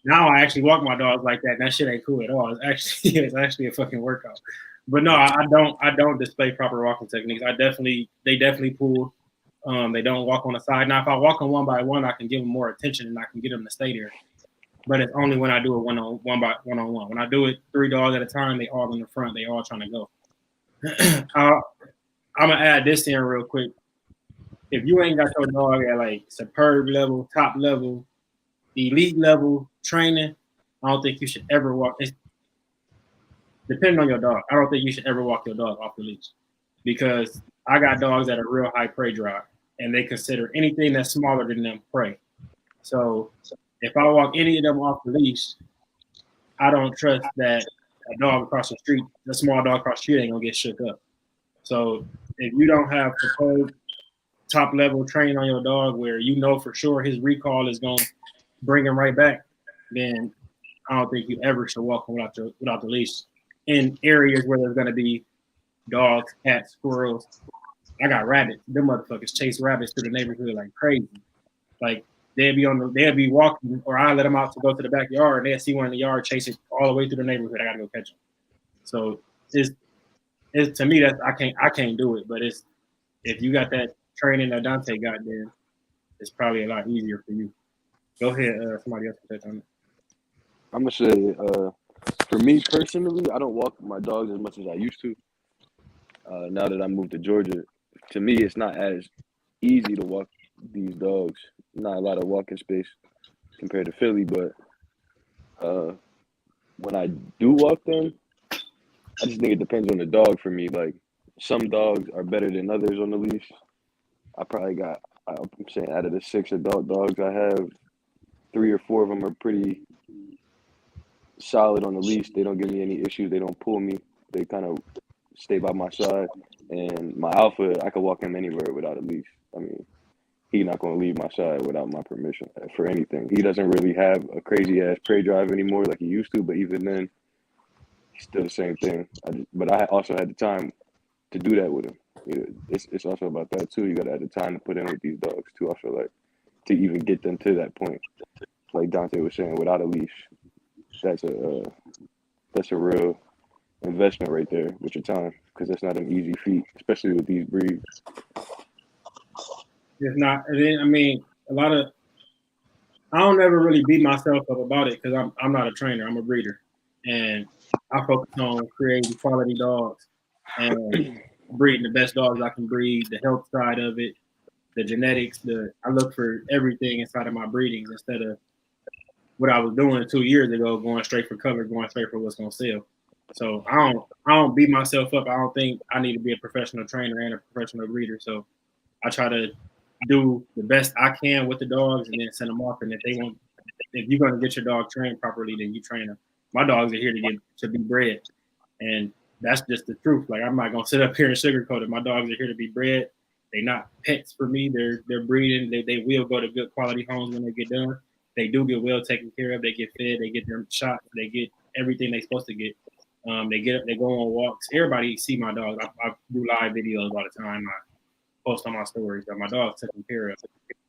Now I actually walk my dogs like that. And that shit ain't cool at all. It's actually a fucking workout. But no, I don't display proper walking techniques. They definitely pull. They don't walk on the side. Now if I walk them one by one, I can give them more attention and I can get them to stay there. But it's only when I do it one on one. When I do it 3 dogs at a time, they all in the front. They all trying to go. I'm gonna add this in real quick. If you ain't got your dog at like superb level, top level, elite level training, I don't think you should ever walk. Depending on your dog, I don't think you should ever walk your dog off the leash, because I got dogs that are real high prey drive, and they consider anything that's smaller than them prey. So if I walk any of them off the leash, I don't trust that a dog across the street, a small dog across the street, ain't gonna get shook up. So if you don't have superb top level training on your dog where you know for sure his recall is gonna bring him right back, then I don't think you ever should walk him without the leash in areas where there's gonna be dogs, cats, squirrels. I got rabbits. Them motherfuckers chase rabbits through the neighborhood like crazy. Like they'll be walking, or I let them out to go to the backyard, and they'll see one in the yard, chase it all the way through the neighborhood. I gotta go catch them. So it's to me that I can't do it. But it's if you got that training that Dante got, then it's probably a lot easier for you. Go ahead, somebody else can touch on it. I'm gonna say, for me personally, I don't walk my dogs as much as I used to. Now that I moved to Georgia, to me, it's not as easy to walk these dogs. Not a lot of walking space compared to Philly, but when I do walk them, I just think it depends on the dog for me. Like some dogs are better than others on the leash. I'm saying out of the 6 adult dogs I have, 3 or 4 of them are pretty solid on the leash. They don't give me any issues. They don't pull me. They kind of stay by my side. And my alpha, I could walk him anywhere without a leash. I mean, he's not going to leave my side without my permission for anything. He doesn't really have a crazy ass prey drive anymore like he used to, but even then, he's still the same thing. But I also had the time to do that with him. It's also about that too. You got to have the time to put in with these dogs too. I feel like to even get them to that point, like Dante was saying, without a leash, that's a real investment right there with your time, because that's not an easy feat, especially with these breeds. It's not. I mean, I don't ever really beat myself up about it because I'm not a trainer. I'm a breeder, and I focus on creating quality dogs and breeding the best dogs I can breed. The health side of it, the genetics. I look for everything inside of my breedings instead of what I was doing 2 years ago, going straight for cover, going straight for what's gonna sell. So I don't beat myself up. I don't think I need to be a professional trainer and a professional breeder. So I try to do the best I can with the dogs and then send them off. And if you're gonna get your dog trained properly, then you train them. My dogs are here to be bred, and that's just the truth. Like I'm not gonna sit up here and sugarcoat it. My dogs are here to be bred. They're not pets for me. They're breeding. They will go to good quality homes when they get done. They do get well taken care of. They get fed. They get their shots. They get everything they're supposed to get. They get up. They go on walks. Everybody see my dogs. I do live videos all the time. I post on my stories that my dog's taken care of,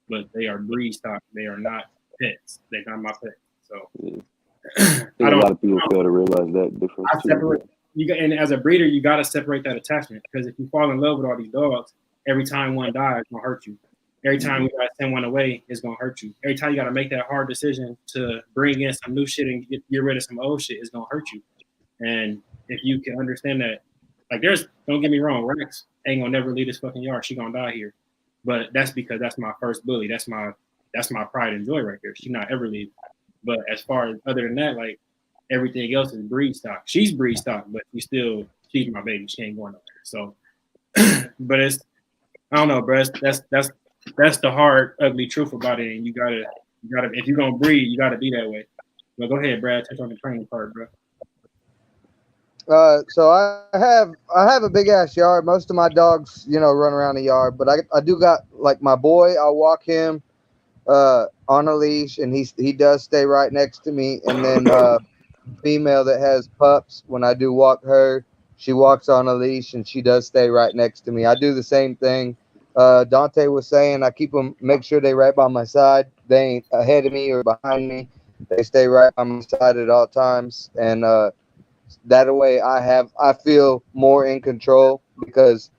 but they are breed stock. They are not pets. They're not my pets. So I think a lot of people fail to realize that difference. And as a breeder, you got to separate that attachment, because if you fall in love with all these dogs, every time one dies, it's gonna hurt you. Every time you gotta send one away, it's gonna hurt you. Every time you gotta make that hard decision to bring in some new shit and get rid of some old shit, it's gonna hurt you. And if you can understand that, like don't get me wrong, Rex ain't gonna never leave this fucking yard. She gonna die here. But that's because that's my first bully. That's my pride and joy right there. She not ever leave. But as far as other than that, like everything else is breed stock. She's breed stock, but she's my baby. She ain't going nowhere. So, but I don't know, bro. That's the hard, ugly truth about it. And you gotta, if you're gonna breed, you gotta be that way. But go ahead, Brad. Touch on the training part, bro. So I have a big ass yard. Most of my dogs, run around the yard, but I do got like my boy. I'll walk him. on a leash, and he does stay right next to me. And then female that has pups, when I do walk her, she walks on a leash and she does stay right next to me. I do the same thing. Dante was saying I keep them, make sure they right by my side. They ain't ahead of me or behind me. They stay right by my side at all times, and that way I feel more in control, because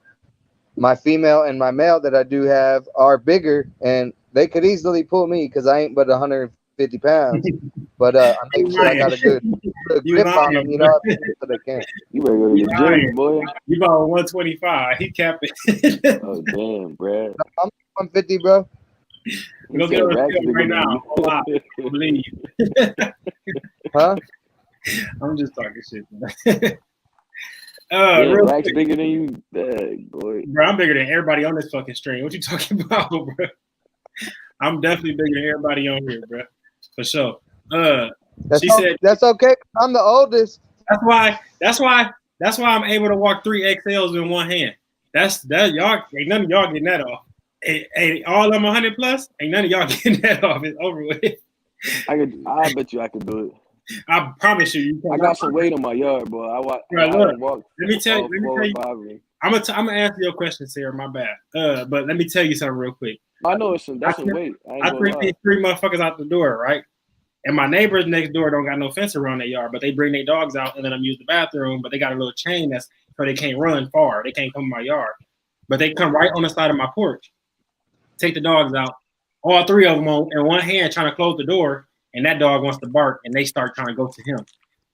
my female and my male that I do have are bigger, and they could easily pull me because I ain't but 150 pounds. But I make sure I got a good You grip on them, lying, you bro. know what I mean? So they can't. You better go to the gym, boy. You about 125. He capping. Oh damn, Brad. I'm 150, bro. He Go get said on the Rax field bigger right than now. you. Hold on. I believe you. Huh? I'm just talking shit. Yeah, Real Rax quick, bigger than you. Dang, boy. bro, I'm bigger than everybody on this fucking stream. What you talking about, bro? I'm definitely bigger than everybody on here, bro. For sure. She said That's okay. I'm the oldest. that's why I'm able to walk 3 XLs in one hand. That y'all ain't none of y'all getting that off. Hey, all of them 100 plus, ain't none of y'all getting that off. It's over with. I bet you I could do it. I promise you. I got some weight on my yard, boy. I Bro, don't look, walk. let me tell you. I'm gonna answer your question, Sarah. My bad. But let me tell you something real quick. I know that's some weight. I bring these 3 motherfuckers out the door, right? And my neighbors next door don't got no fence around their yard, but they bring their dogs out and let them use the bathroom. But they got a little chain that's so they can't run far. They can't come in my yard, but they come right on the side of my porch. Take the dogs out, all 3 of them in one hand, trying to close the door, and that dog wants to bark, and they start trying to go to him.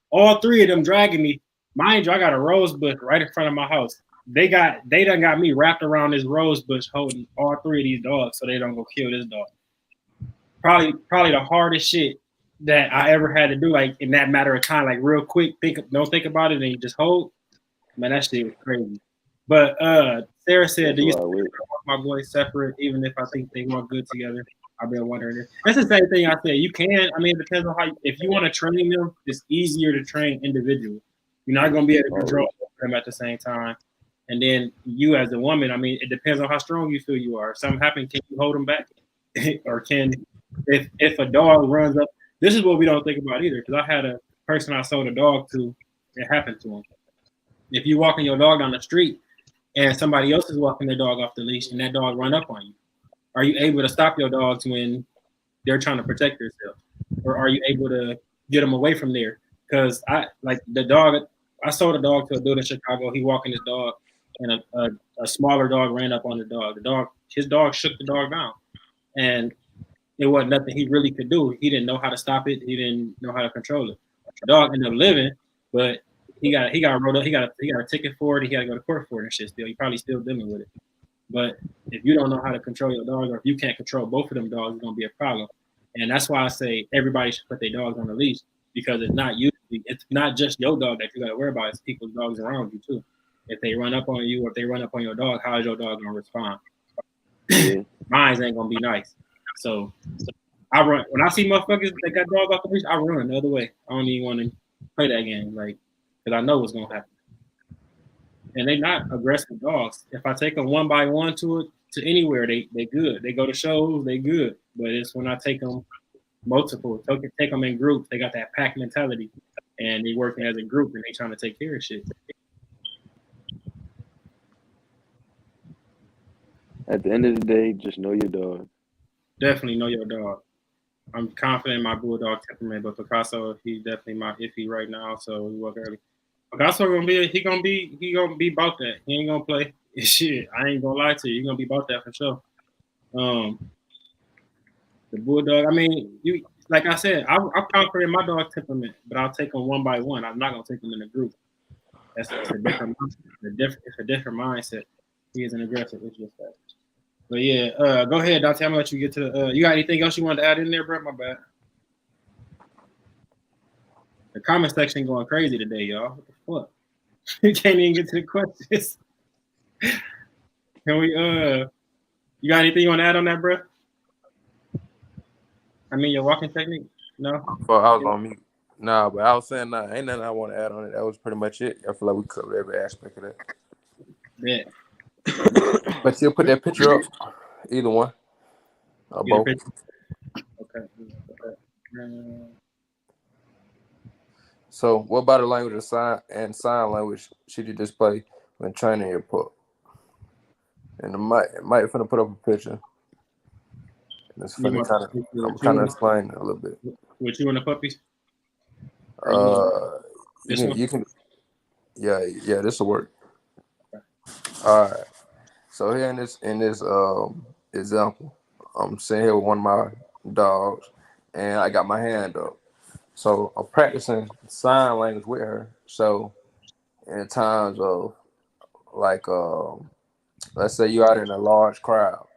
All 3 of them dragging me. Mind you, I got a rose bush right in front of my house. They done got me wrapped around this rose bush holding all 3 of these dogs so they don't go kill this dog. Probably the hardest shit that I ever had to do, like in that matter of time, like real quick, don't think about it and you just hold. Man, that shit was crazy. But Sarah said, do you want my boys separate, even if I think they work good together? I've been wondering this. That's the same thing I said. You can, I mean, it depends on how, if you want to train them, it's easier to train individually. You're not going to be able to control them at the same time. And then you as a woman, I mean, it depends on how strong you feel you are. If something happens, can you hold them back? Or if a dog runs up, this is what we don't think about either, because I had a person I sold a dog to, it happened to him. If you're walking your dog down the street and somebody else is walking their dog off the leash and that dog run up on you, are you able to stop your dogs when they're trying to protect themselves? Or are you able to get them away from there? Because I sold a dog to a dude in Chicago. He walking his dog and a smaller dog ran up on the dog. His dog shook the dog down. And it wasn't nothing he really could do. He didn't know how to stop it. He didn't know how to control it. The dog ended up living, but he got rolled up. He got a ticket for it. He got to go to court for it and shit still. He probably still dealing with it. But if you don't know how to control your dog, or if you can't control both of them dogs, it's gonna be a problem. And that's why I say everybody should put their dogs on the leash, because it's not just your dog that you got to worry about. It's people's dogs around you too. If they run up on you or if they run up on your dog, how is your dog gonna respond? Mine ain't gonna be nice. So I run when I see motherfuckers that got dogs off the leash. I run the other way. I don't even want to play that game, like, because I know what's gonna happen. And they not aggressive dogs. If I take them one by one to anywhere, they good. They go to shows, they good. But it's when I take them multiple, take them in groups, they got that pack mentality, and they working as a group and they trying to take care of shit. At the end of the day, just know your dog. Definitely know your dog. I'm confident in my bulldog temperament, but Picasso, he's definitely my iffy right now. So we work early. Picasso gonna be about that. He ain't gonna play shit. I ain't gonna lie to you. He gonna be about that for sure. The bulldog. I mean, you like I said, I'm confident in my dog temperament, but I'll take them one by one. I'm not gonna take them in a group. It's a different mindset. He is an aggressive. It's just that. But yeah, go ahead, Dante. I'm gonna let you get to the. You got anything else you wanted to add in there, bro? My bad. The comment section going crazy today, y'all. What the fuck? You can't even get to the questions. Can we? You got anything you want to add on that, bro? I mean, your walking technique? No. I was on mute. Nah, but I was saying, ain't nothing I want to add on it. That was pretty much it. I feel like we covered every aspect of that. Yeah. But you'll put that picture up, either one or both. So, what body language and sign language should you display when training your pup? And I might finna put up a picture. And it's You funny, want I'm kind of explaining a little bit. with you and the puppies? This one? You can, yeah, this will work. All right. So here in this example, I'm sitting here with one of my dogs, and I got my hand up. So I'm practicing sign language with her. So in times of like, let's say you're out in a large crowd,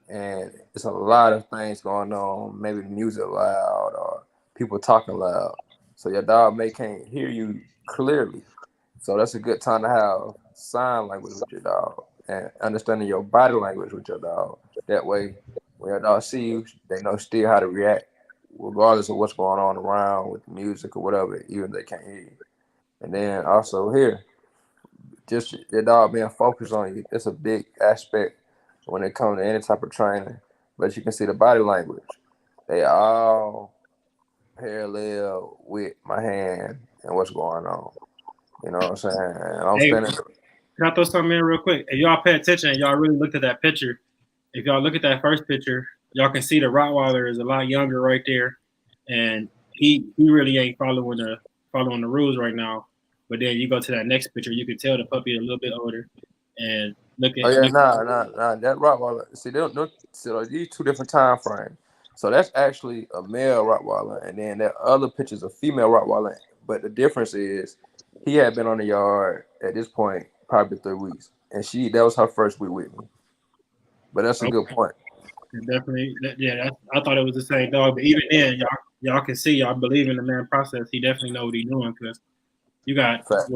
and it's a lot of things going on. Maybe the music loud or people talking loud. So your dog can't hear you clearly. So that's a good time to have sign language with your dog and understanding your body language with your dog. That way, when your dog see you, they know still how to react, regardless of what's going on around with the music or whatever, even if they can't hear you. And then also here, just your dog being focused on you. It's a big aspect when it comes to any type of training. But you can see the body language. They all parallel with my hand and what's going on. You know what I'm saying? And I'm Hey, standing. can I throw something in real quick? If y'all pay attention and y'all really looked at that picture, if y'all look at that first picture, y'all can see the Rottweiler is a lot younger right there, and he really ain't following the rules right now. But then you go to that next picture, you can tell the puppy is a little bit older, and Oh yeah, nah. That Rottweiler. See, so these two different time frames. So that's actually a male Rottweiler, and then that other picture's a female Rottweiler. But the difference is, he had been on the yard at this point probably 3 weeks, and that was her first week with me. But that's a good point. definitely, I thought it was the same dog, but even then, y'all can see, y'all believe in the man process. He definitely know what he's doing because you got Facts.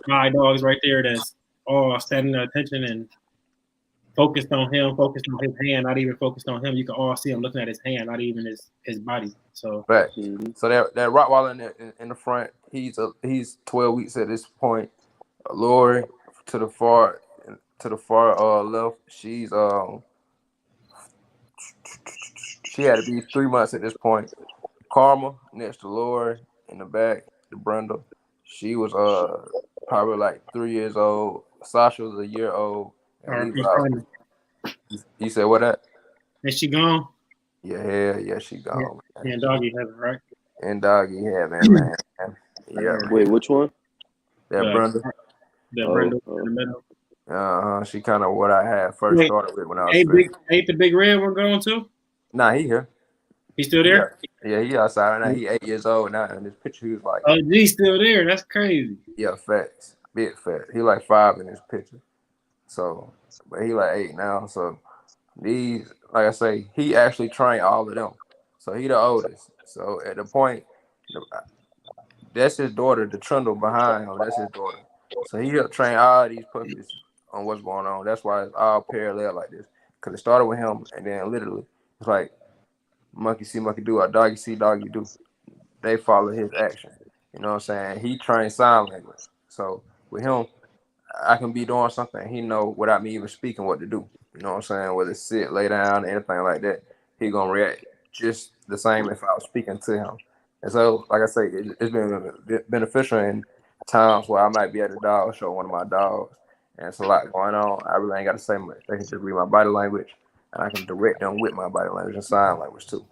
5 dogs right there that's all standing at attention and focused on him, focused on his hand, not even focused on him. You can all see him looking at his hand, not even his body. So, Facts. So that Rottweiler in the front, he's 12 weeks at this point. Lori to the far left, she had to be 3 months at this point. Karma next to Lori in the back, the Brenda, she was probably like 3 years old. Sasha was a year old, and Levi. You said what that? Is she gone? Yeah, she gone. Yeah, doggy heaven, right? And doggy heaven, man. Yeah. Wait, which one? That Brenda. The Brenda in the middle. She kind of what I had first started with when I was ain't the big red one going too? Nah, he here. He still there? Yeah, he outside right now. He 8 years old now. In this picture, he was like, oh, he's still there. That's crazy. Yeah, facts. Big fat. He like 5 in this picture. So, but he like 8 now. So these, like I say, he actually trained all of them. So he the oldest. So at the point, that's his daughter, the trundle behind him. That's his daughter. So he helped train all these puppies on what's going on. That's why it's all parallel like this. Because it started with him, and then literally, it's like monkey see, monkey do, or doggy see, doggy do. They follow his action. You know what I'm saying? He trained sign language. So with him, I can be doing something, he know without me even speaking what to do. You know what I'm saying? Whether it's sit, lay down, anything like that, he gonna react just the same if I was speaking to him. And so, like I say, it's been beneficial in times where I might be at a dog show, one of my dogs, and it's a lot going on. I really ain't got to say much. They can just read my body language, and I can direct them with my body language and sign language too.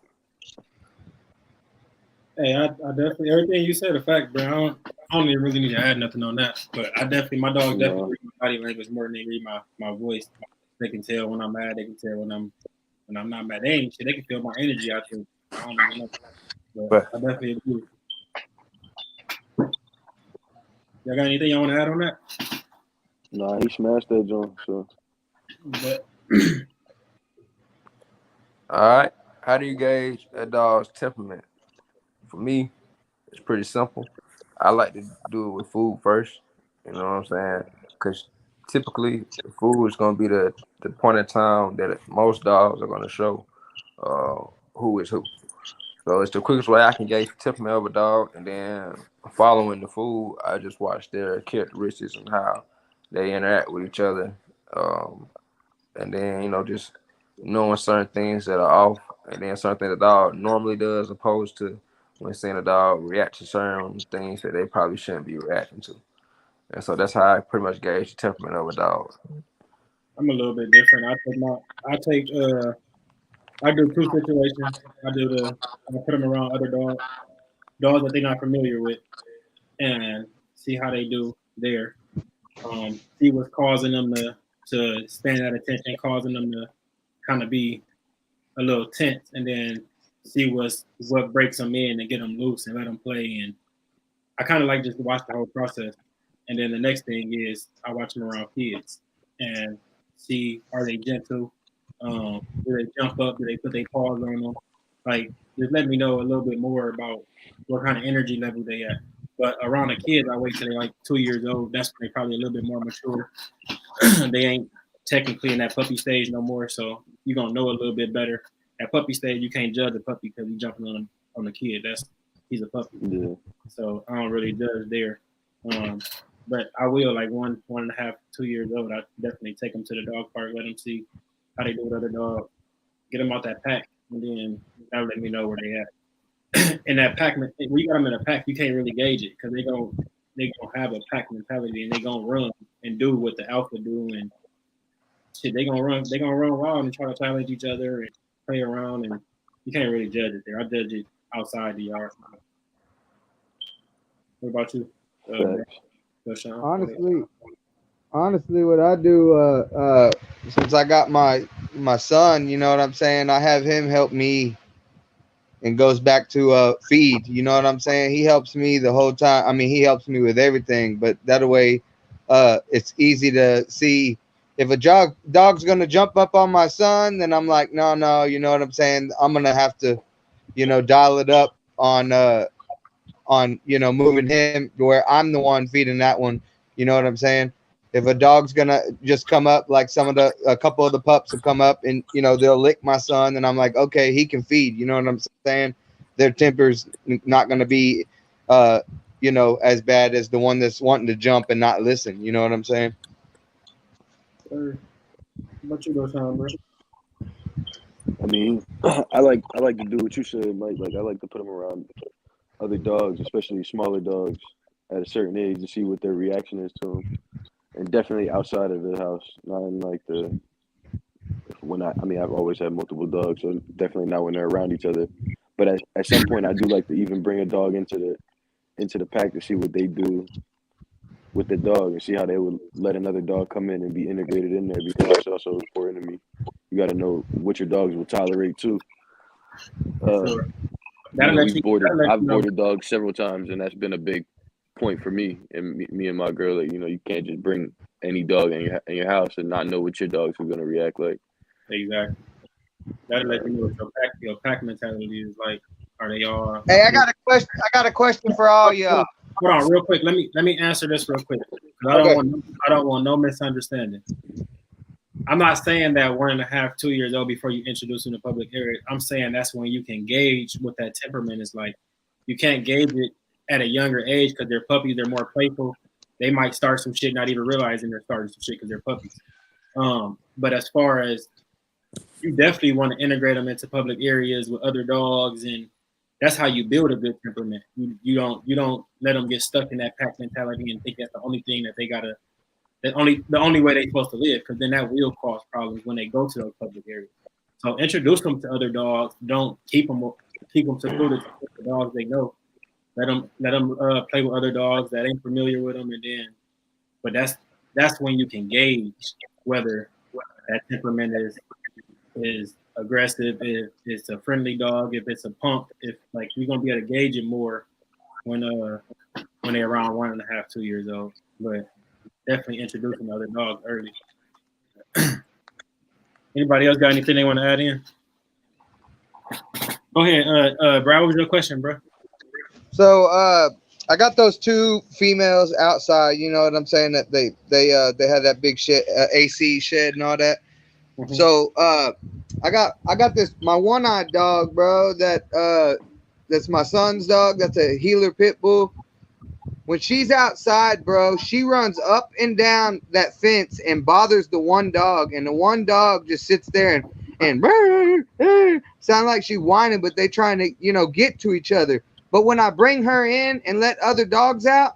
Hey, I definitely, everything you said a fact, bro. I don't even really need to add nothing on that. But my dogs definitely read my body language more than they read my voice. They can tell when I'm mad. They can tell when I'm not mad. They can feel my energy out there. I don't even know. But I definitely agree. Y'all got anything y'all want to add on that? Nah, he smashed that joint. So. But all right. How do you gauge a dog's temperament? For me, it's pretty simple. I like to do it with food first. You know what I'm saying? Because typically, food is going to be the point in time that most dogs are going to show who is who. So it's the quickest way I can gauge the temperament of a dog. And then following the food, I just watch their characteristics and how they interact with each other. And then, just knowing certain things that are off, and then certain things the dog normally does, opposed to when seeing a dog react to certain things that they probably shouldn't be reacting to. And so that's how I pretty much gauge the temperament of a dog. I'm a little bit different. I do two situations. I put them around other dogs that they're not familiar with, and see how they do there. See what's causing them to stand at attention, causing them to kind of be a little tense, and then see what breaks them in and get them loose and let them play. And I kind of like just to watch the whole process. And then the next thing is I watch them around kids and see, are they gentle? Do they jump up? Do they put their paws on them? Like, just let me know a little bit more about what kind of energy level they at. But around the kids, I wait till they're like 2 years old. That's when they're probably a little bit more mature. They ain't technically in that puppy stage no more, so you're gonna know a little bit better. At puppy stage, you can't judge a puppy because he's jumping on the kid. He's a puppy. Yeah. So I don't really judge there. But I will, like 1.5, 2 years old, I definitely take them to the dog park, let them see how they do with other dogs, get them out that pack, and then that'll let me know where they at. In that pack, when you got them in a pack, you can't really gauge it because they gonna have a pack mentality and they gonna run and do what the alpha do, and shit, they gonna run wild and try to challenge each other and play around, and you can't really judge it there. I judge it outside the yard. What about you? Honestly, what I do, since I got my son, you know what I'm saying, I have him help me, and goes back to feed. You know what I'm saying? He helps me the whole time. I mean, he helps me with everything, but that way, it's easy to see if a dog's gonna jump up on my son. Then I'm like, no, you know what I'm saying? I'm gonna have to, dial it up on moving him to where I'm the one feeding that one. You know what I'm saying? If a dog's gonna just come up, like a couple of the pups will come up and they'll lick my son, and I'm like, okay, he can feed. You know what I'm saying? Their temper's not gonna be as bad as the one that's wanting to jump and not listen. You know what I'm saying? What you go, Sean, bro? I mean, I like to do what you said, Mike. Like I like to put them around other dogs, especially smaller dogs, at a certain age to see what their reaction is to them, and definitely outside of the house, not in like I've always had multiple dogs, so definitely not when they're around each other. But at some point, I do like to even bring a dog into the pack to see what they do with the dog and see how they would let another dog come in and be integrated in there, because that's also important to me. You got to know what your dogs will tolerate too. I've boarded dogs several times, and that's been a big point for me and me and my girl. Like, you can't just bring any dog in your house and not know what your dogs are gonna react like. Exactly. That'll let you know what your pack mentality is like. Are they all? Hey, I got a question for all y'all. Hold on, real quick. Let me answer this real quick. I don't want no misunderstanding. I'm not saying that 1.5, 2 years old before you introduce them to public area. I'm saying that's when you can gauge what that temperament is like. You can't gauge it at a younger age because they're puppies. They're more playful. They might start some shit not even realizing they're starting some shit because they're puppies. But as far as, you definitely want to integrate them into public areas with other dogs, and that's how you build a good temperament. You don't let them get stuck in that pack mentality and think that's the only thing that they gotta. The only way they're supposed to live, because then that will cause problems when they go to those public areas. So introduce them to other dogs. Don't keep them secluded to the dogs they know. Let them play with other dogs that ain't familiar with them, and then. But that's when you can gauge whether that temperament is aggressive, if it's a friendly dog, if it's a pump. If like you're gonna be able to gauge it more when they're around 1.5, 2 years old. But definitely introducing other dogs early. Anybody else got anything they want to add in? Go ahead, Brad. What was your question, bro? So I got those two females outside. You know what I'm saying? That they had that big shed, AC shed and all that. Mm-hmm. So I got this my one-eyed dog, bro. That's my son's dog. That's a healer pit bull. When she's outside, bro, she runs up and down that fence and bothers the one dog, and the one dog just sits there and sound like she whining, but they trying to, you know, get to each other. But when I bring her in and let other dogs out,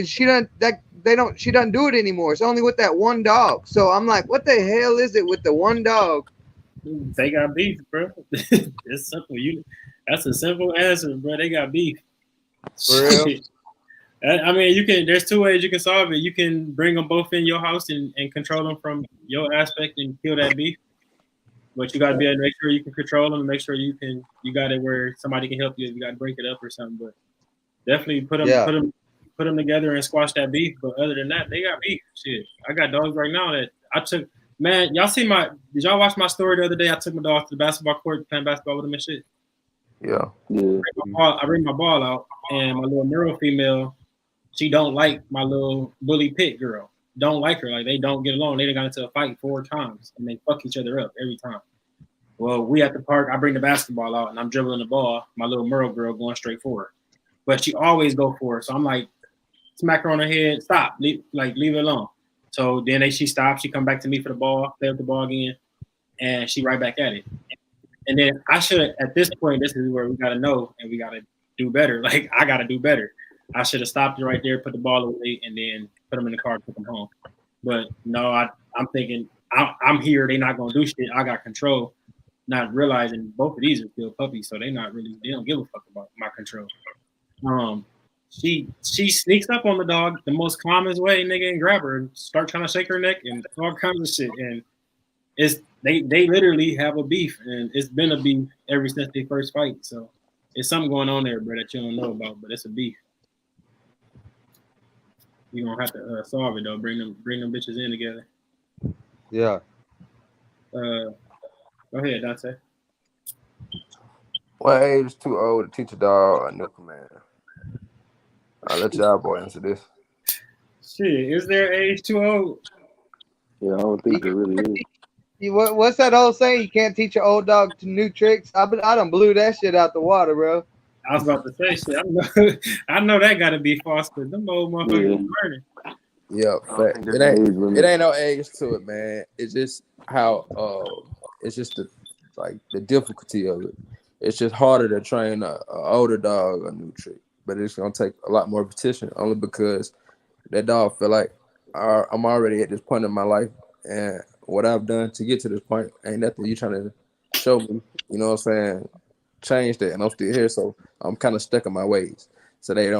she doesn't do it anymore. It's only with that one dog. So I'm like, what the hell is it with the one dog? They got beef, bro. It's simple. That's a simple answer, bro. They got beef. For real? Shit. I mean, you can. There's two ways you can solve it. You can bring them both in your house and control them from your aspect and kill that beef. But you got to be able to make sure you can control them and make sure you got it where somebody can help you if you got to break it up or something. But definitely put them together and squash that beef. But other than that, they got beef. Shit, I got dogs right now that I took. Man, y'all see did y'all watch my story the other day? I took my dog to the basketball court playing basketball with him and shit. Yeah. I bring my ball out, and my little Merle female, she don't like my little bully pit girl. Don't like her. Like, they don't get along. They done got into a fight 4 times, and they fuck each other up every time. Well, we at the park, I bring the basketball out, and I'm dribbling the ball. My little Merle girl going straight for her. But she always go for it. So I'm like, smack her on her head. Stop. Leave it alone. So then she stops. She come back to me for the ball, play with the ball again, and she right back at it. And then I should, at this point, this is where we got to know and we got to do better. Like, I got to do better. I should have stopped it right there, put the ball away, and then put them in the car and took them home. But no, I'm thinking, I'm here. They're not going to do shit. I got control. Not realizing both of these are still puppies, so they don't give a fuck about my control. She sneaks up on the dog the most calmest way, nigga, and grab her and start trying to shake her neck and all kinds of shit. And they literally have a beef, and it's been a beef ever since they first fight. So it's something going on there, bro, that you don't know about, but it's a beef. You gonna have to solve it though. Bring them bitches in together. Yeah. Go ahead, Dante. What age is too old to teach a dog a new command? I'll let y'all boy answer this. Shit, is there age too old? Yeah, I don't think there really is. What's that old saying? You can't teach an old dog to new tricks. I done blew that shit out the water, bro. I was about to say shit. I know that got to be false because them old motherfuckers learning. Yeah, but it ain't no age to it, man. It's just how it's just the difficulty of it. It's just harder to train a older dog a new trick, but it's gonna take a lot more repetition only because that dog feel like I'm already at this point in my life, and what I've done to get to this point ain't nothing you trying to show me. You know what I'm saying? Change that, and I'm still here, so I'm kind of stuck in my ways. So they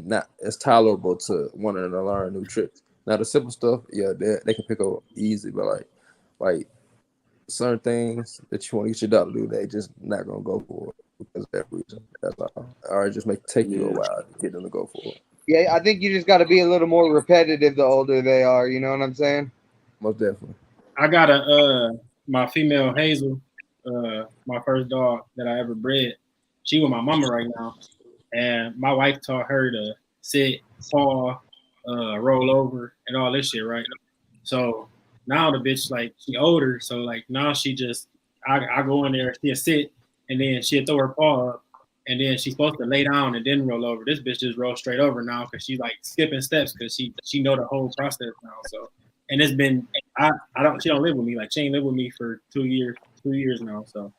not as tolerable to wanting to learn new tricks. Now the simple stuff, yeah, they can pick up easy, but like certain things that you want to get your dog to do, they just not gonna go for it because of that reason. That's all. Or it just may take you a while to get them to go for it. Yeah, I think you just got to be a little more repetitive the older they are. You know what I'm saying? Most definitely. I got my female Hazel, my first dog that I ever bred. She with my mama right now, and my wife taught her to sit, paw, roll over, and all this shit, right? So now the bitch, like, she older, so like now she just I go in there, she'll sit, and then she'll throw her paw up, and then she's supposed to lay down and then roll over. This bitch just rolls straight over now because she's like skipping steps because she know the whole process now. So, and it's been she don't live with me, like she ain't live with me for 2 years now. So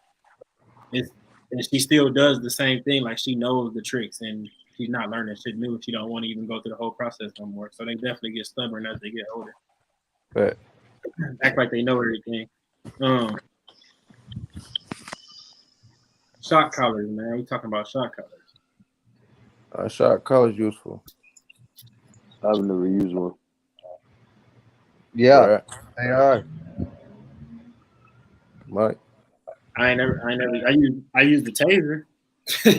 and she still does the same thing, like she knows the tricks and she's not learning shit new. She don't want to even go through the whole process no more. So they definitely get stubborn as they get older. But act like they know everything. Shock collars, man. We talking about shock collars. Shock collar's useful. I've never used one. Yeah, right. They are. Mike. I use the taser.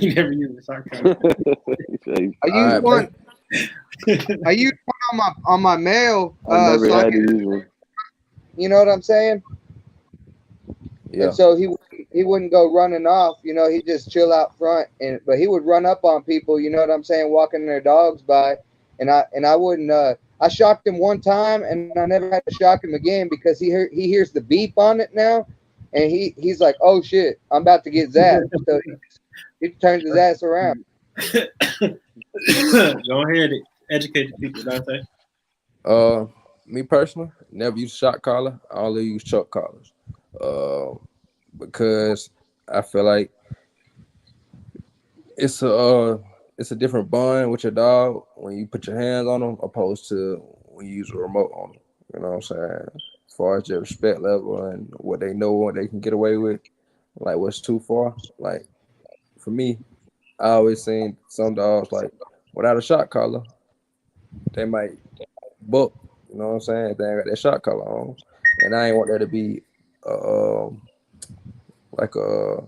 You never use the shock collar. I use one. I use one on my mail. I never had to use one. You know what I'm saying? Yeah. And so he wouldn't go running off. You know, he'd just chill out front, but he would run up on people. You know what I'm saying? Walking their dogs by, and I wouldn't. I shocked him one time, and I never had to shock him again because he hears the beep on it now, and he's like, "Oh shit, I'm about to get zapped." So he turns his ass around. Go ahead, educate the people, Dante. Me personally, never use shock collar. I only use choke collars. because I feel like it's a different bond with your dog when you put your hands on them opposed to when you use a remote on them. You know what I'm saying? As far as their respect level and what they know, what they can get away with, like what's too far. Like for me, I always seen some dogs like without a shot collar, they might book. You know what I'm saying? They ain't got that shot collar on, and I ain't want there to be like a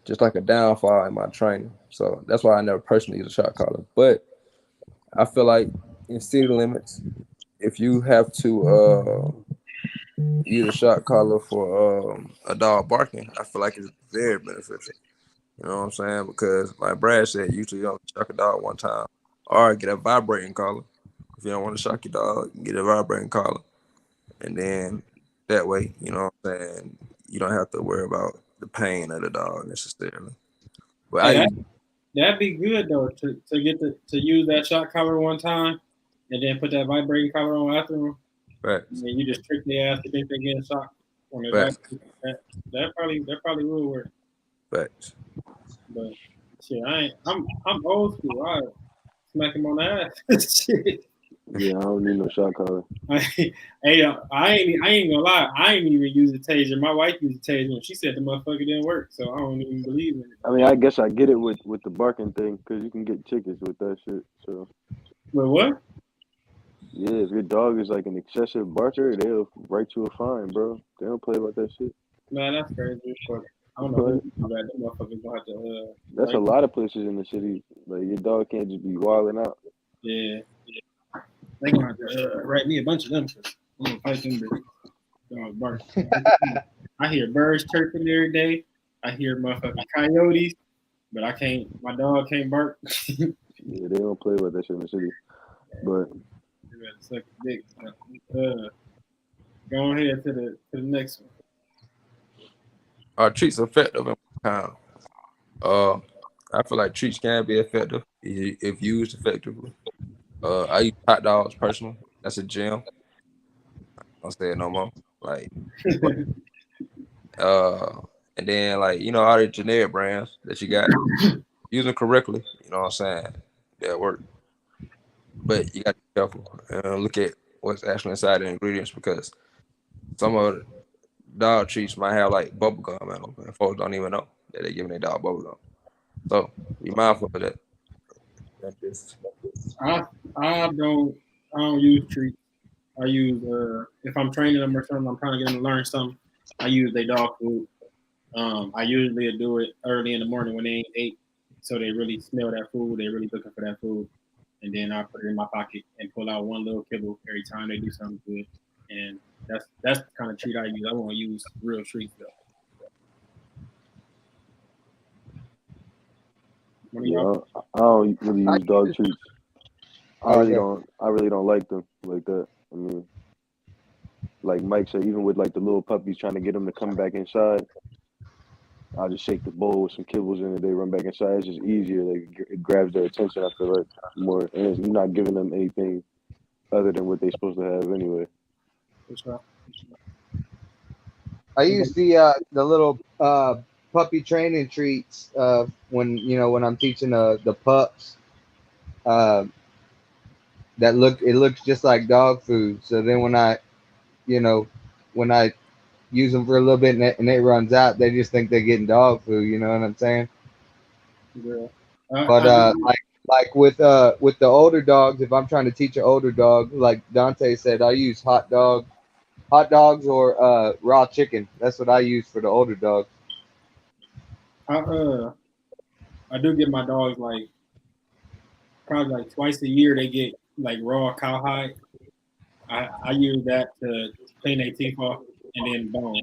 just like a downfall in my training. So that's why I never personally use a shot collar. But I feel like in city limits, if you have to use a shot collar for a dog barking, I feel like it's very beneficial. You know what I'm saying? Because like Brad said, usually you don't shock a dog one time or get a vibrating collar. If you don't want to shock your dog, you get a vibrating collar. And then that way, you know what I'm saying, you don't have to worry about the pain of the dog necessarily. But Hey, I that'd be good though to get to use that shot collar one time, and then put that vibrating collar on after them. And facts, then you just trick their ass to think they getting shocked when they facts, vibrate. That probably will work. facts. But shit, I'm old school. I smack him on the ass. Shit. Yeah, I don't need no shot collar. I ain't gonna lie. I ain't even use a taser. My wife used a taser, and she said the motherfucker didn't work. So I don't even believe in it. I mean, I guess I get it with the barking thing because you can get tickets with that shit. So But what? yeah, if your dog is like an excessive barker, they'll write you a fine, bro. They don't play about that shit. Man, that's crazy. But I don't know But who do that. Them motherfuckers gonna have to that's a lot of places in the city. Like your dog can't just be wilding out. yeah. They gonna have to write me a bunch of them. I'm gonna fight them dogs bark. I hear birds chirping every day. I hear motherfucking coyotes, but I can't. My dog can't bark. Yeah, they don't play about that shit in the city. But You better suck a dick. Go ahead to the next one. Are treats effective in kind? I feel like treats can be effective if used effectively. I use hot dogs personally. That's a gem. I'll say it no more. Like, but, and then like all the generic brands that you got, use them correctly. You know what I'm saying? That work. But you got to be careful and look at what's actually inside the ingredients because some of the dog treats might have like bubble gum in them, and folks don't even know that they're giving their dog bubble gum. So be mindful of that. That's just I don't use treats. I use if I'm training them or something, I'm trying to get them to learn something. I use their dog food. I usually do it early in the morning when they ain't ate, so they really smell that food. They're really looking for that food, and then I put it in my pocket and pull out one little kibble every time they do something good. And that's the kind of treat I use. I won't use real treats though. One of y'all? yeah, I don't really I use dog use, treats. I oh, really okay. don't. I really don't like them like that. I mean, like Mike said, even with like the little puppies trying to get them to come back inside, I'll just shake the bowl with some kibbles in it. They run back inside. It's just easier. Like it grabs their attention. I feel like more, and you're not giving them anything other than what they're supposed to have anyway. I use the little puppy training treats when I'm teaching the pups. Uh, it looks just like dog food. So then you know when I use them for a little bit and it runs out, they just think they're getting dog food. You know what I'm saying? Yeah. But I do. like with the older dogs, if I'm trying to teach an older dog, like Dante said, I use hot dogs or raw chicken. That's what I use for the older dogs. I I do get my dogs like probably like twice a year. They get like raw cowhide. I use that to clean their teeth off and then bone.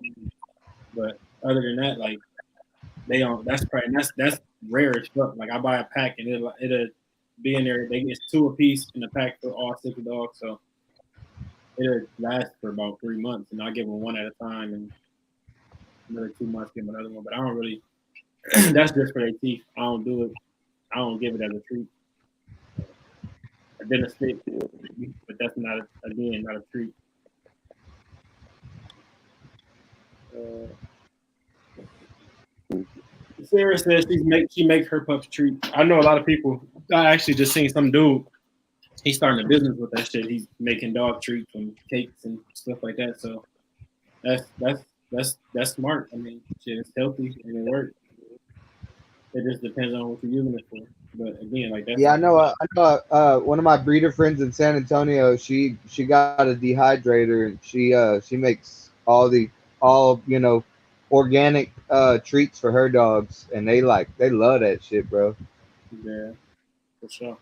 But other than that, like they don't. That's probably that's rare as fuck. Like I buy a pack and it'll be in there. They get two a piece in the pack for all 6 dogs, so it'll last for about 3 months. And I give them one at a time, and another 2 months give them another one. But I don't really. That's just for their teeth. I don't do it. I don't give it as a treat. A dinner stick, but that's not again not a treat. Uh, Sarah says she makes her pups treat. I know a lot of people. I actually just seen some dude. He's starting a business with that shit. He's making dog treats and cakes and stuff like that. So that's smart. I mean, shit, it's healthy and it works. It just depends on what you're using it for. But again, like that's Yeah, I know. One of my breeder friends in San Antonio. She got a dehydrator, and she makes all organic treats for her dogs, and they love that shit, bro. yeah, for sure.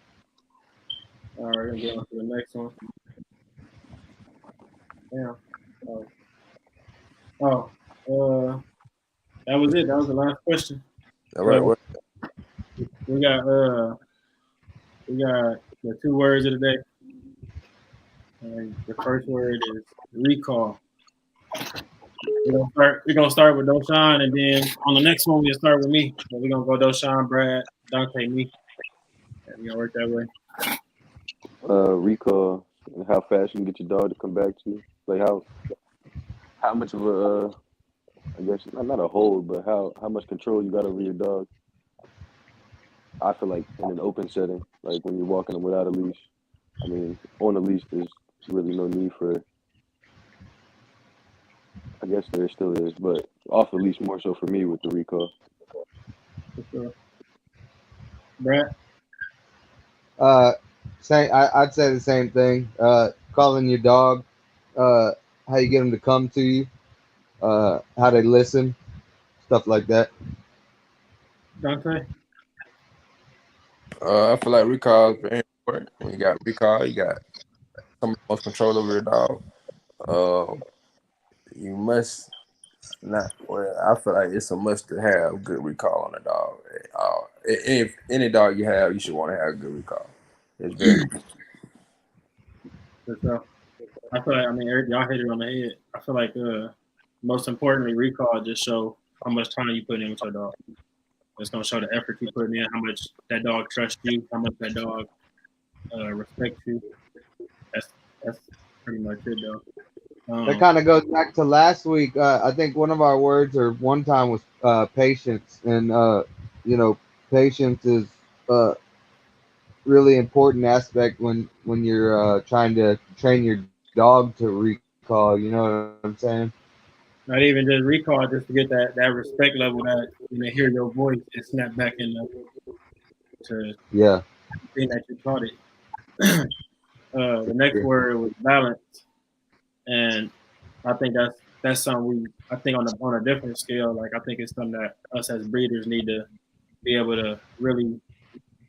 All right, we're gonna get on to the next one. Yeah. Oh, that was it. That was the last question. All right, So what? we got the 2 words of the day. And the first word is recall. We're gonna start with Doshan, and then on the next one we'll start with me. So we're gonna go Doshan, Brad, Dante, me. And we're gonna work that way. Recall and how fast you can get your dog to come back to you. Like how much of a I guess not a hold, but how much control you got over your dog. I feel like in an open setting, like when you're walking them without a leash. I mean, on a leash, there's really no need for. I guess there still is, but off the leash more so for me with the recall. For sure. Brad, I'd say the same thing. Calling your dog, how you get them to come to you, how they listen, stuff like that. Dante, I feel like recall is very important. When you got recall, you got some most control over your dog. You must not. Well, I feel like it's a must to have good recall on a dog. If any dog you have, you should want to have good recall. It's very important. for sure. I feel like Eric, y'all hit it on the head. I feel like most importantly, recall just show how much time you put in with your dog. It's gonna show the effort you put in, how much that dog trusts you, how much that dog respects you. That's pretty much it, though. That kind of goes back to last week. I think one of our words or one time was patience, and patience is a really important aspect when you're trying to train your dog to recall. You know what I'm saying? Not even just recall, just to get that respect level that when they hear your voice, it snap back to Yeah. thing that you taught it. The next word was balance, and I think that's something I think on a different scale. Like I think it's something that us as breeders need to be able to really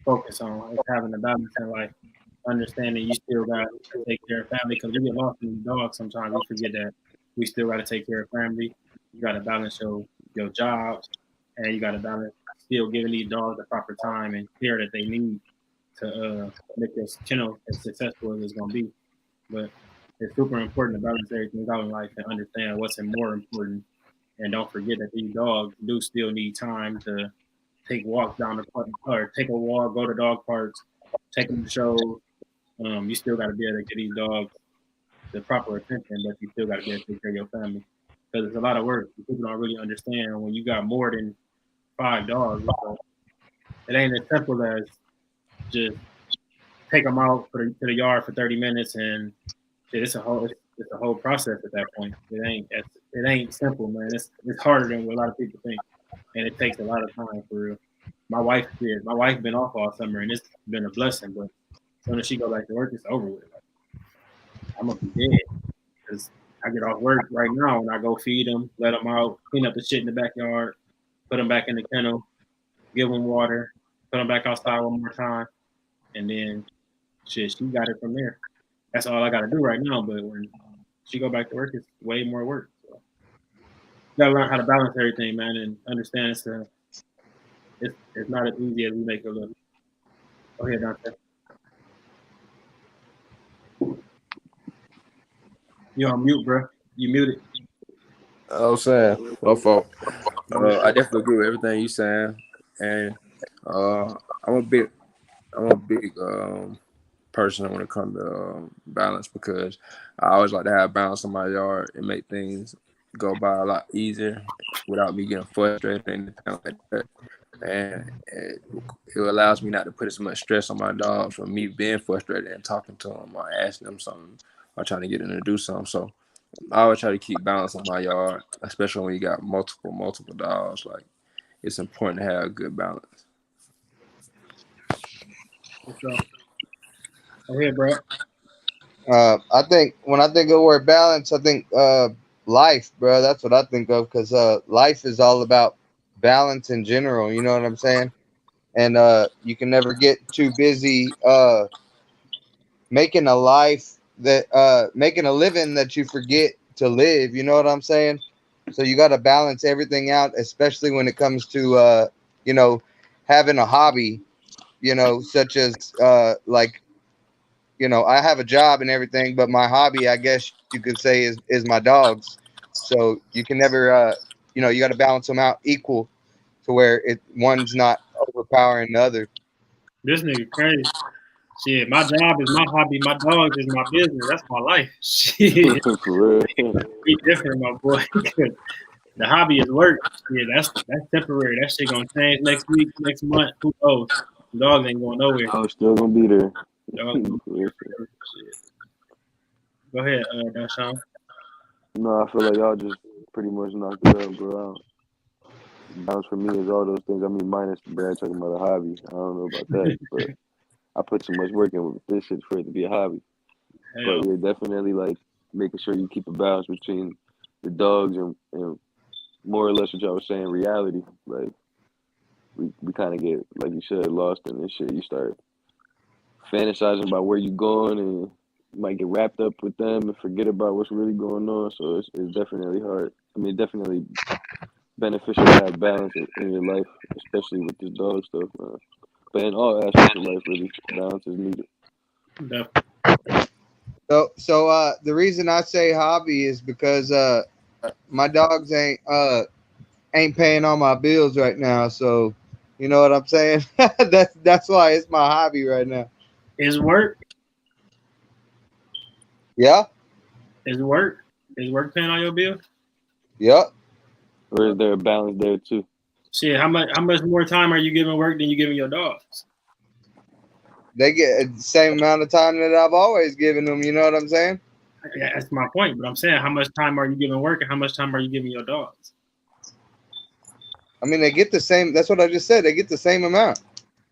focus on. Is having a balance in life, understanding you still got to take care of family because we get lost in the dog sometimes. We forget that we still got to take care of family. You got to balance your jobs, and you got to balance still giving these dogs the proper time and care that they need to make this channel as successful as it's gonna be. But it's super important to balance everything out in life and understand what's more important. And don't forget that these dogs do still need time to take walks down the park or take a walk, go to dog parks, take them to shows. You still got to be able to get these dogs the proper attention, but you still got to be able to take care of your family because it's a lot of work. People don't really understand when you got more than 5 dogs. So it ain't as simple as just take them out to the yard for 30 minutes and shit, it's a whole process at that point. It ain't simple, man. It's harder than what a lot of people think, and it takes a lot of time for real. My wife been off all summer, and it's been a blessing. But as soon as she go back to work, it's over with. Like, I'm gonna be dead because I get off work right now and I go feed them, let them out, clean up the shit in the backyard, put them back in the kennel, give them water, put them back outside one more time, and then shit, she got it from there. That's all I got to do right now. But when she go back to work, it's way more work. So you gotta learn how to balance everything, man, and understand it's not as easy as we make it look. Go ahead, Dante. You on mute, bro. You muted. I was saying, my fault. I definitely agree with everything you saying, and I'm a big person when it comes to balance because I always like to have balance in my yard and make things go by a lot easier without me getting frustrated or anything like that. And it allows me not to put as much stress on my dog from me being frustrated and talking to them or asking them something or trying to get them to do something. So I always try to keep balance in my yard, especially when you got multiple dogs. Like, it's important to have a good balance. So, go ahead, bro. I think when I think of the word balance, I think life, bro. That's what I think of because life is all about balance in general. You know what I'm saying? And you can never get too busy making a life that making a living that you forget to live. You know what I'm saying? So you got to balance everything out, especially when it comes to you know, having a hobby. You know, such as like, you know, I have a job and everything, but my hobby, I guess you could say, is my dogs. So you can never, you know, you got to balance them out equal to where one's not overpowering the other. This nigga crazy. Shit, my job is my hobby. My dogs is my business. That's my life. Shit, For real. be different, my boy. The hobby is work. Yeah, that's temporary. That shit gonna change next week, next month. Who knows? Dogs ain't going nowhere. I was still gonna be there. Dogs gonna be there. Shit. Go ahead, Dashawn. No, I feel like y'all just pretty much knocked it out, bro. Balance for me is all those things. I mean, minus Brad talking about a hobby. I don't know about that, but I put too much work in with this shit for it to be a hobby. Hell, But yeah, definitely like making sure you keep a balance between the dogs and more or less what y'all was saying, reality. Like we kind of get, like you said, lost in this shit. You start fantasizing about where you going and you might get wrapped up with them and forget about what's really going on. So it's definitely hard. I mean, definitely beneficial to have balance in your life, especially with this dog stuff, man. But in all aspects of life, really, balance is needed. definitely. So the reason I say hobby is because my dogs ain't paying all my bills right now. So you know what I'm saying? That's why it's my hobby right now. Is work? Yeah. Is work? Is work paying all your bills? Yep. Or is there a balance there too? Shit, how much more time are you giving work than you giving your dogs? They get the same amount of time that I've always given them. You know what I'm saying? Yeah, that's my point. But I'm saying, how much time are you giving work and how much time are you giving your dogs? I mean, they get the same. That's what I just said. They get the same amount.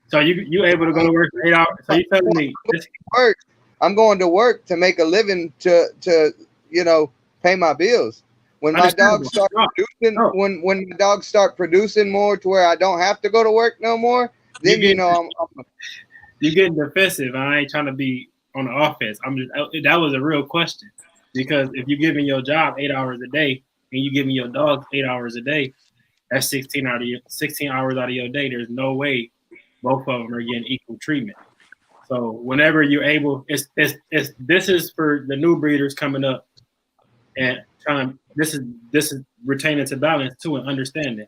So you able to go to work for 8 hours? So you telling me this? Work. I'm going to work to make a living to you know, pay my bills. When my dogs start producing, when my dogs start producing more to where I don't have to go to work no more, then you know I'm you're getting defensive. I ain't trying to be on the offense. That was a real question, because if you're giving your job 8 hours a day and you giving your dogs 8 hours a day, that's 16 hours out of your day. There's no way both of them are getting equal treatment. So whenever you're able, this is for the new breeders coming up and this is retaining to balance too and understanding.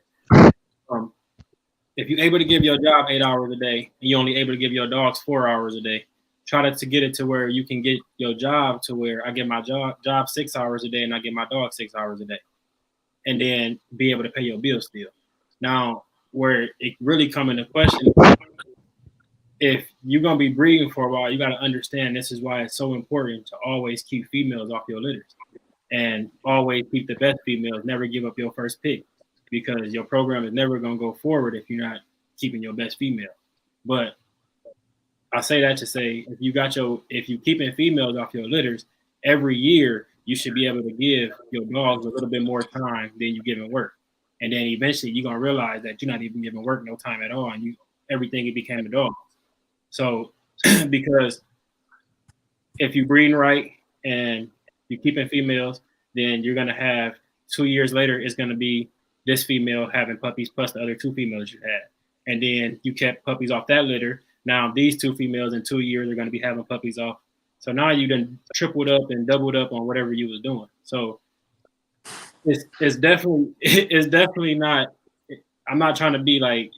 If you're able to give your job 8 hours a day and you're only able to give your dogs 4 hours a day, try to get it to where you can get your job to where I get my job 6 hours a day and I get my dog 6 hours a day, and then be able to pay your bills still. Now, where it really come into question, if you're gonna be breeding for a while, you got to understand this is why it's so important to always keep females off your litters and always keep the best females. Never give up your first pick, because your program is never gonna go forward if you're not keeping your best female. But I say that to say, if you keeping females off your litters, every year you should be able to give your dogs a little bit more time than you giving work. And then eventually you're gonna realize that you're not even giving work no time at all, and everything it became a dog. So because if you breeding right and you keeping females, then you're gonna have 2 years later, it's gonna be this female having puppies plus the other 2 females you had. And then you kept puppies off that litter. Now these 2 females in 2 years are gonna be having puppies off. So now you done tripled up and doubled up on whatever you was doing. So it's definitely not. I'm not trying to be like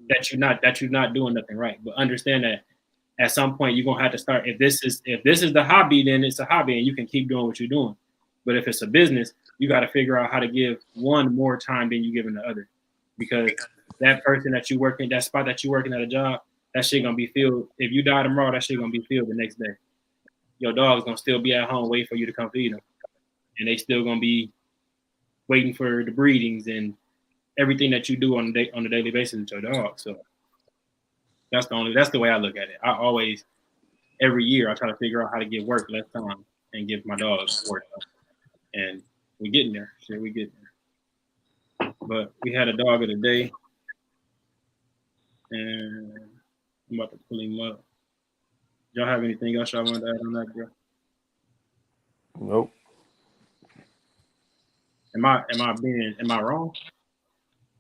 that you're not doing nothing right, but understand that at some point you're gonna have to start. If this is the hobby, then it's a hobby, and you can keep doing what you're doing. But if it's a business, you got to figure out how to give one more time than you giving the other, because that person that you working, that spot that you working at a job, that shit gonna be filled. If you die tomorrow, that shit gonna be filled the next day. Your dog's gonna still be at home waiting for you to come feed them, and they still gonna be waiting for the breedings and everything that you do on a daily basis with your dog. So that's the way I look at it. I always, every year, I try to figure out how to give work less time and give my dogs work. And we getting there. Shit, we getting there. But we had a dog of the day, and I'm about to pull him up. Y'all have anything else y'all want to add on that, bro? Nope. Am I wrong?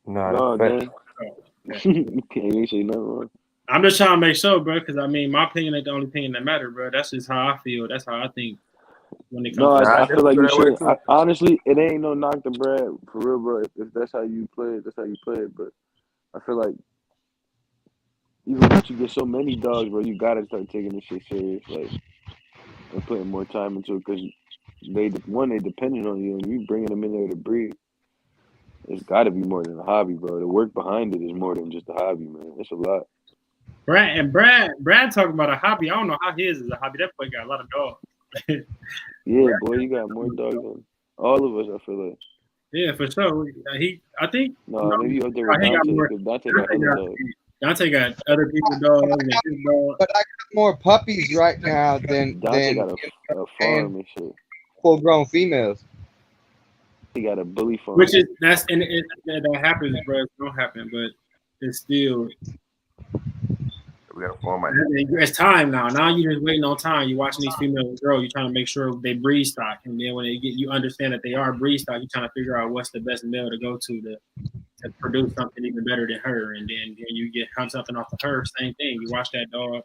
Nah, No, that's man. Oh, You can't say nothing wrong. I'm just trying to make sure, bro, because I mean, my opinion ain't the only opinion that matters, bro. That's just how I feel. That's how I think when it No, comes to I feel like you should. too. Honestly, it ain't no knock to Brad for real, bro. If that's how you play it, that's how you play it. But I feel like even once you get so many dogs, bro, you gotta start taking this shit serious, like, and putting more time into it, because they dependent on you, and you bringing them in there to breed. It's got to be more than a hobby, bro. The work behind it is more than just a hobby, man. It's a lot. Brad talking about a hobby. I don't know how his is a hobby. That boy got a lot of dogs. Yeah, boy, you got more dogs than all of us, I feel like. Yeah, for sure. I think. No, maybe you up there with he got Dante, more. because Dante got other dogs. Dante got other people's dogs and his dog. But I got more puppies right now than Dante got a farm and shit. full-grown females. He got a bully farm. Which is that happens, bro. It don't happen, but it's still. We got a format. It's time now. Now you're just waiting on time. You're watching these females grow. You're trying to make sure they breed stock, and then when you understand that they are breed stock, you're trying to figure out what's the best male to go to produce something even better than her. And then you get hunt something off of her. Same thing. You watch that dog,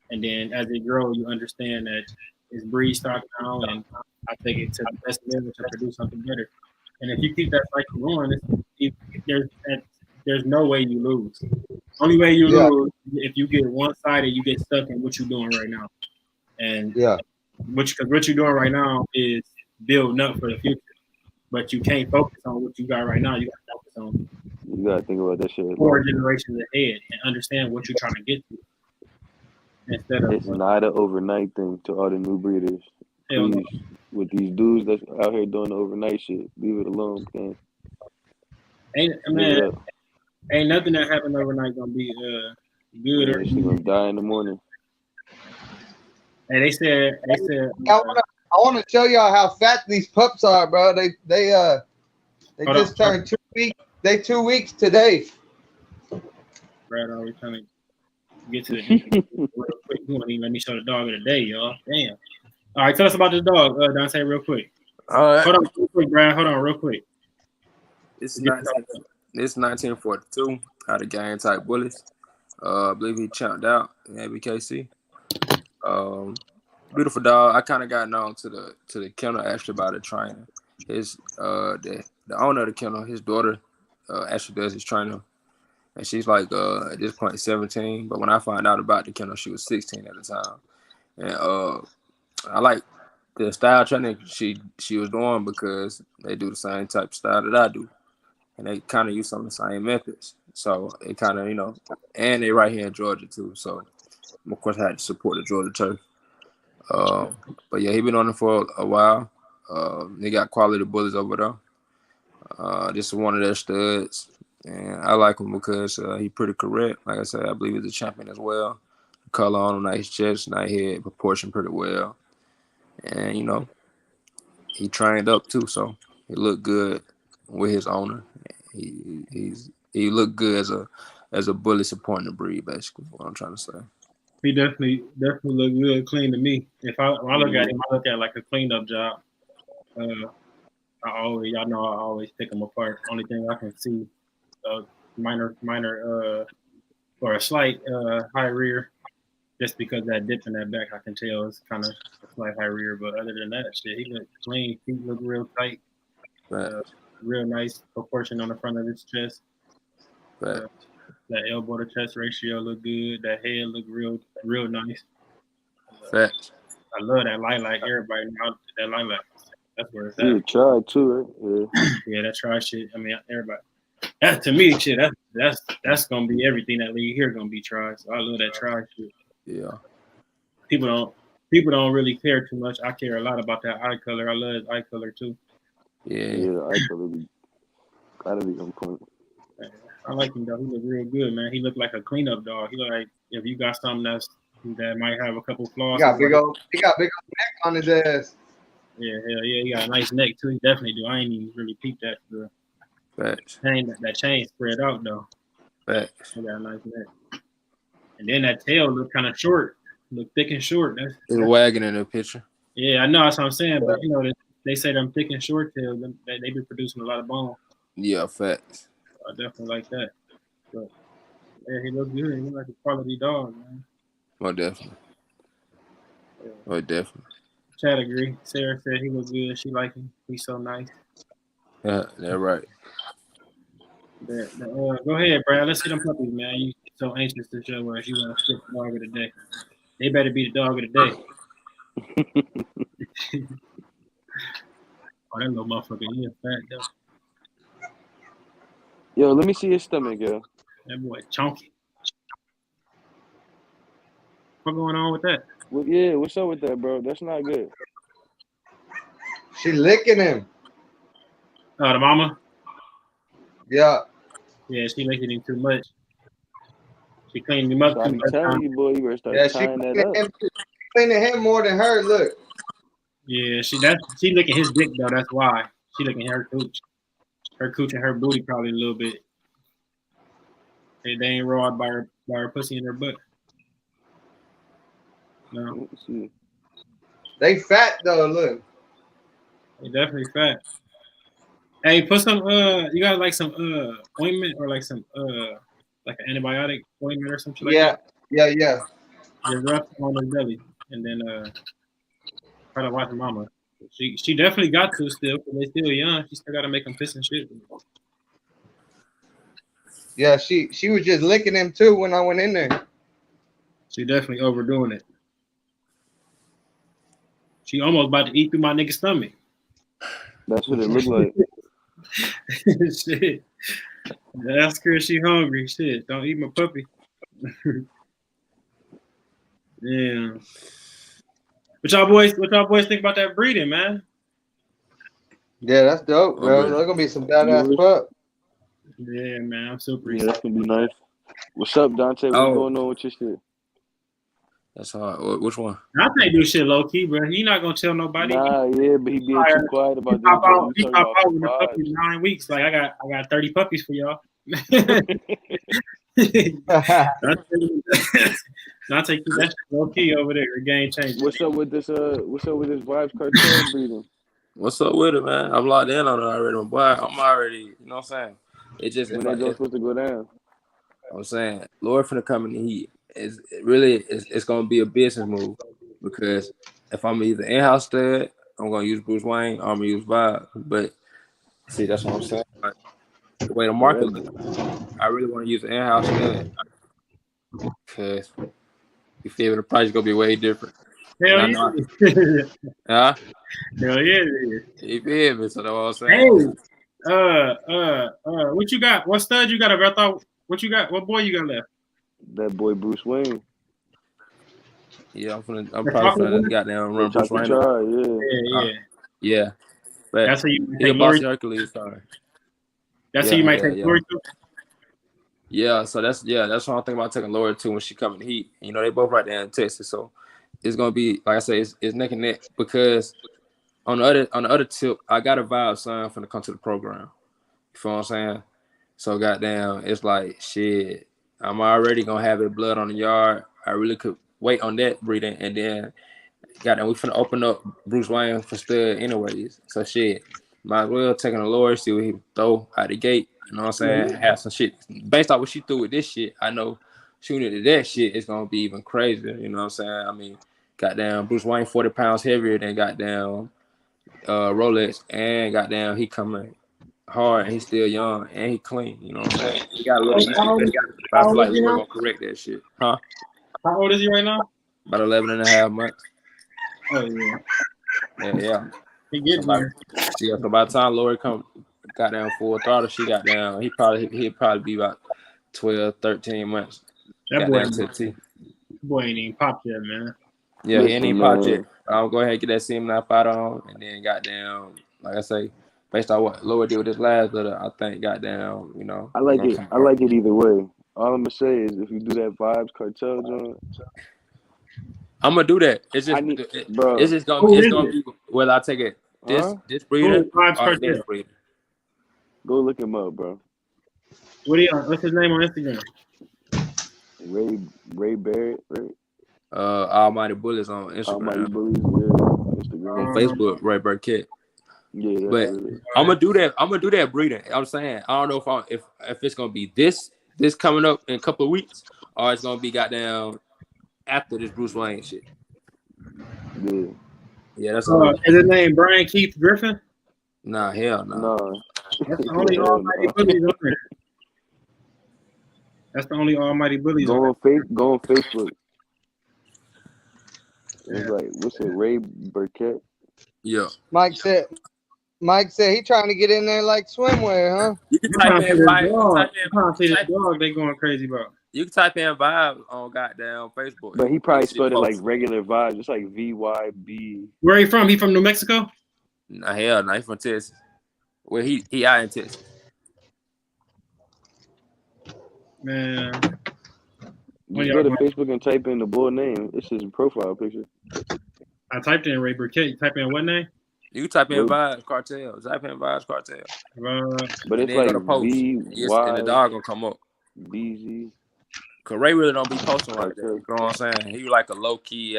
and then as they grow, you understand that it's breed stock now, and I take it to the best male to produce something better. And if you keep that cycle going, there's no way you lose. Only way you lose if you get one-sided, you get stuck in what you're doing right now. And because what you're doing right now is building up for the future. But you can't focus on what you got right now. You got to focus on You got to think about that shit. 4 generations ahead and understand what you're trying to get to. Instead of It's not an overnight thing to all the new breeders. Please, with these dudes that's out here doing the overnight shit, leave it alone, man. Ain't nothing that happened overnight gonna be good. Yeah, she's gonna die in the morning. And they said. I want to show y'all how fat these pups are, bro. They just turned 2 weeks. They 2 weeks today. Brad always trying to get to the real quick. You won't even let me show the dog of the day, y'all. Damn. All right, tell us about this dog, Dante, real quick. All right. Hold on, real quick, Brad. Hold on, real quick. It's 1942 out of Gang Type Bullies. I believe he chunked out in ABKC. Beautiful dog. I kind of got known to the kennel actually by the trainer. His the owner of the kennel, his daughter actually does his training, and she's like at this point 17. But when I found out about the kennel, she was 16 at the time, and I like the style training she was doing because they do the same type of style that I do, and they kind of use some of the same methods. So it kind of and they right here in Georgia too. So of course I had to support the Georgia turf. But yeah, he been on it for a while. They got quality bullies over there. This is one of their studs, and I like him because he pretty correct. Like I said, I believe he's a champion as well. The color on him, nice chest, nice head, proportion pretty well, and he trained up too, so he looked good with his owner. He looked good as a bully supporting the breed, basically. What I'm trying to say. He definitely look real clean to me. When I look at him, I look at it like a cleanup job. Y'all know I always pick them apart. Only thing I can see, minor, or a slight high rear, just because that dip in that back, I can tell it's kind of a slight high rear. But other than that, shit, he look clean. Feet look real tight. Real nice proportion on the front of his chest. That elbow to chest ratio look good. That head look real nice. Facts. I love that lilac. Everybody knows that lilac. That's where it's You at. tried too, right? Yeah, that try shit. I mean, everybody. That to me, shit. That's gonna be everything that league here gonna be try. So I love that try shit. Yeah. People don't really care too much. I care a lot about that eye color. I love his eye color too. Yeah. Yeah, I gotta be on point. I like him though. He look real good, man. He look like a cleanup dog. He look like if you got something that might have a couple flaws. He got big old neck on his ass. Yeah, hell yeah. He got a nice neck too. He definitely do. I ain't even really peeped that. Facts. That chain spread out though. Facts. He got a nice neck. And then that tail look kind of short. Look thick and short. It's wagging in the picture. Yeah, I know that's what I'm saying. But you know, they say them thick and short tails. They be producing a lot of bone. Yeah, facts. I definitely like that. But yeah, he looks good. He look like a quality dog, man. Well, definitely. Yeah. Well, definitely. Chad agree. Sarah said he looks good. She like him. He's so nice. Yeah, that's right. Go ahead, Brad. Let's see them puppies, man. You so anxious to show us you want to flip the dog of the day. They better be the dog of the day. Oh, that little motherfucker, he a fat though. Yo, let me see his stomach, yo. That boy chunky. What's going on with that? Well, yeah, what's up with that, bro? That's not good. She licking him. Oh, the mama? Yeah. Yeah, she licking him too much. She cleaned him up So I too be much. telling you, boy, you better start Yeah, tying that up. Cleaning him more than her. Look. Yeah, she licking his dick though. That's why she licking her cooch and her booty probably a little bit. They ain't raw by her pussy in her butt. No, Let me see. They fat though. Look. they definitely fat. Hey, put some you got like some ointment or like some like an antibiotic ointment or something like that. Yeah. Just rub on his belly and then try to watch mama. She definitely got to still because they still young. She still got to make them piss and shit. Yeah, she was just licking him too when I went in there. She definitely overdoing it. She almost about to eat through my nigga's stomach. That's what it looked like. Shit. Ask her if she hungry. Shit. Don't eat my puppy. Yeah. What y'all boys think about that breeding, man? Yeah, that's dope, bro. Okay. There's gonna be some badass pup. Yeah, man. I'm super Yeah, excited. that's gonna be nice. What's up, Dante? What's going on with your shit? That's hard. Which one? I can't do shit low key, bro. He not gonna tell nobody. Nah, yeah, but he being too quiet about He pop out this. with the puppies 9 weeks. Like I got 30 puppies for y'all. Not take that low key over there. Game changer. What's up with this Vibes Cartel breeding? What's up with it, man? I'm locked in on it already, my boy. I'm already, you know what I'm saying? It just When that supposed to go down? I'm saying, Lord finna come in the heat. It's gonna be a business move because if I'm either in-house stud, I'm gonna use Bruce Wayne, or I'm gonna use Vibe. But see, that's what I'm saying. Like, the way the market looks, I really want to use an in-house stud because you feel the price is gonna be way different. Hell yeah. Huh? Hell yeah. You feel me? So that's what I'm saying. Hey, what you got? What stud you got? I thought what you got? What boy you got left? That boy Bruce Wayne. Yeah, I'm probably finna goddamn run Bruce Wayne. Yeah. But that's how you take Bossy Hercules. Sorry. That's how you might take Lori to. Yeah, so that's what I'm thinking about taking Lori to when she come in the heat. You know, they both right there in Texas, so it's gonna be like I say, it's neck and neck because on the other tip, I got a Vibe son finna come to the program. You feel what I'm saying? So goddamn, it's like shit. I'm already gonna have it blood on the yard. I really could wait on that breeding, and then goddamn, we finna open up Bruce Wayne for stud anyways. So shit, might as well taking a Lord, see what he throw out the gate. You know what I'm saying? Have some shit based off what she threw with this shit. I know shooting at that shit is gonna be even crazier. You know what I'm saying? I mean, goddamn, Bruce Wayne 40 pounds heavier than goddamn Rolex, and goddamn he coming hard and he's still young and he clean. You know what I'm saying? He got a little easy. I feel like we're gonna correct that shit, huh? How old is he right now? About 11 and a half months. Oh yeah. Yeah. He gets there. Yeah, so by the time Lori got down full throttle, she got down. He'd probably be about 12, 13 months. That got boy, down to the T. boy ain't even popped yet, man. Yeah, he ain't even popped man. yet. I'll go ahead and get that semen knife out on, and then got down. Like I say, based on what Lori did with this last litter, I think got down. You know, I like it. I like it either way. All I'm gonna say is if you do that Vibes Cartel joint, I'm gonna do that. It's just, bro. it's gonna be whether I take it this breeder or this breeder. Go look him up, bro. What's his name on Instagram? Ray Barrett, right? Almighty Bullies on Instagram. Almighty Bullies, yeah. Instagram. On Facebook, Ray Burkett. Yeah, but I'm gonna do that. I'm gonna do that breeding. I'm saying I don't know if it's gonna be this coming up in a couple of weeks, or it's gonna be goddamn after this Bruce Wayne shit. Yeah, that's all. Is his name Brian Keith Griffin? Nah, hell no. No. That's the only Almighty Bullies on there. That's the only Almighty Bullies. Go on Facebook. It's like, what's it, Ray Burkett? Yeah. Mike said he trying to get in there like swimwear, huh? You can type in Vibe. They going crazy about. You can type in Vibe on goddamn Facebook. But he probably spelled it like regular Vibe, just like VYB. Where he from? He from New Mexico? Nah, hell no. He from Texas. Well, he out in Texas. Man. Just go to Facebook and type in the bull name. It's his profile picture. I typed in Ray Burkett. You type in what name? You can type in Vibes Cartel. Type in Vibes Cartel. But it's like V, Y, and the dog gonna come up. BZ. Cause Ray really don't be posting like that. You know what I'm saying? He like a low key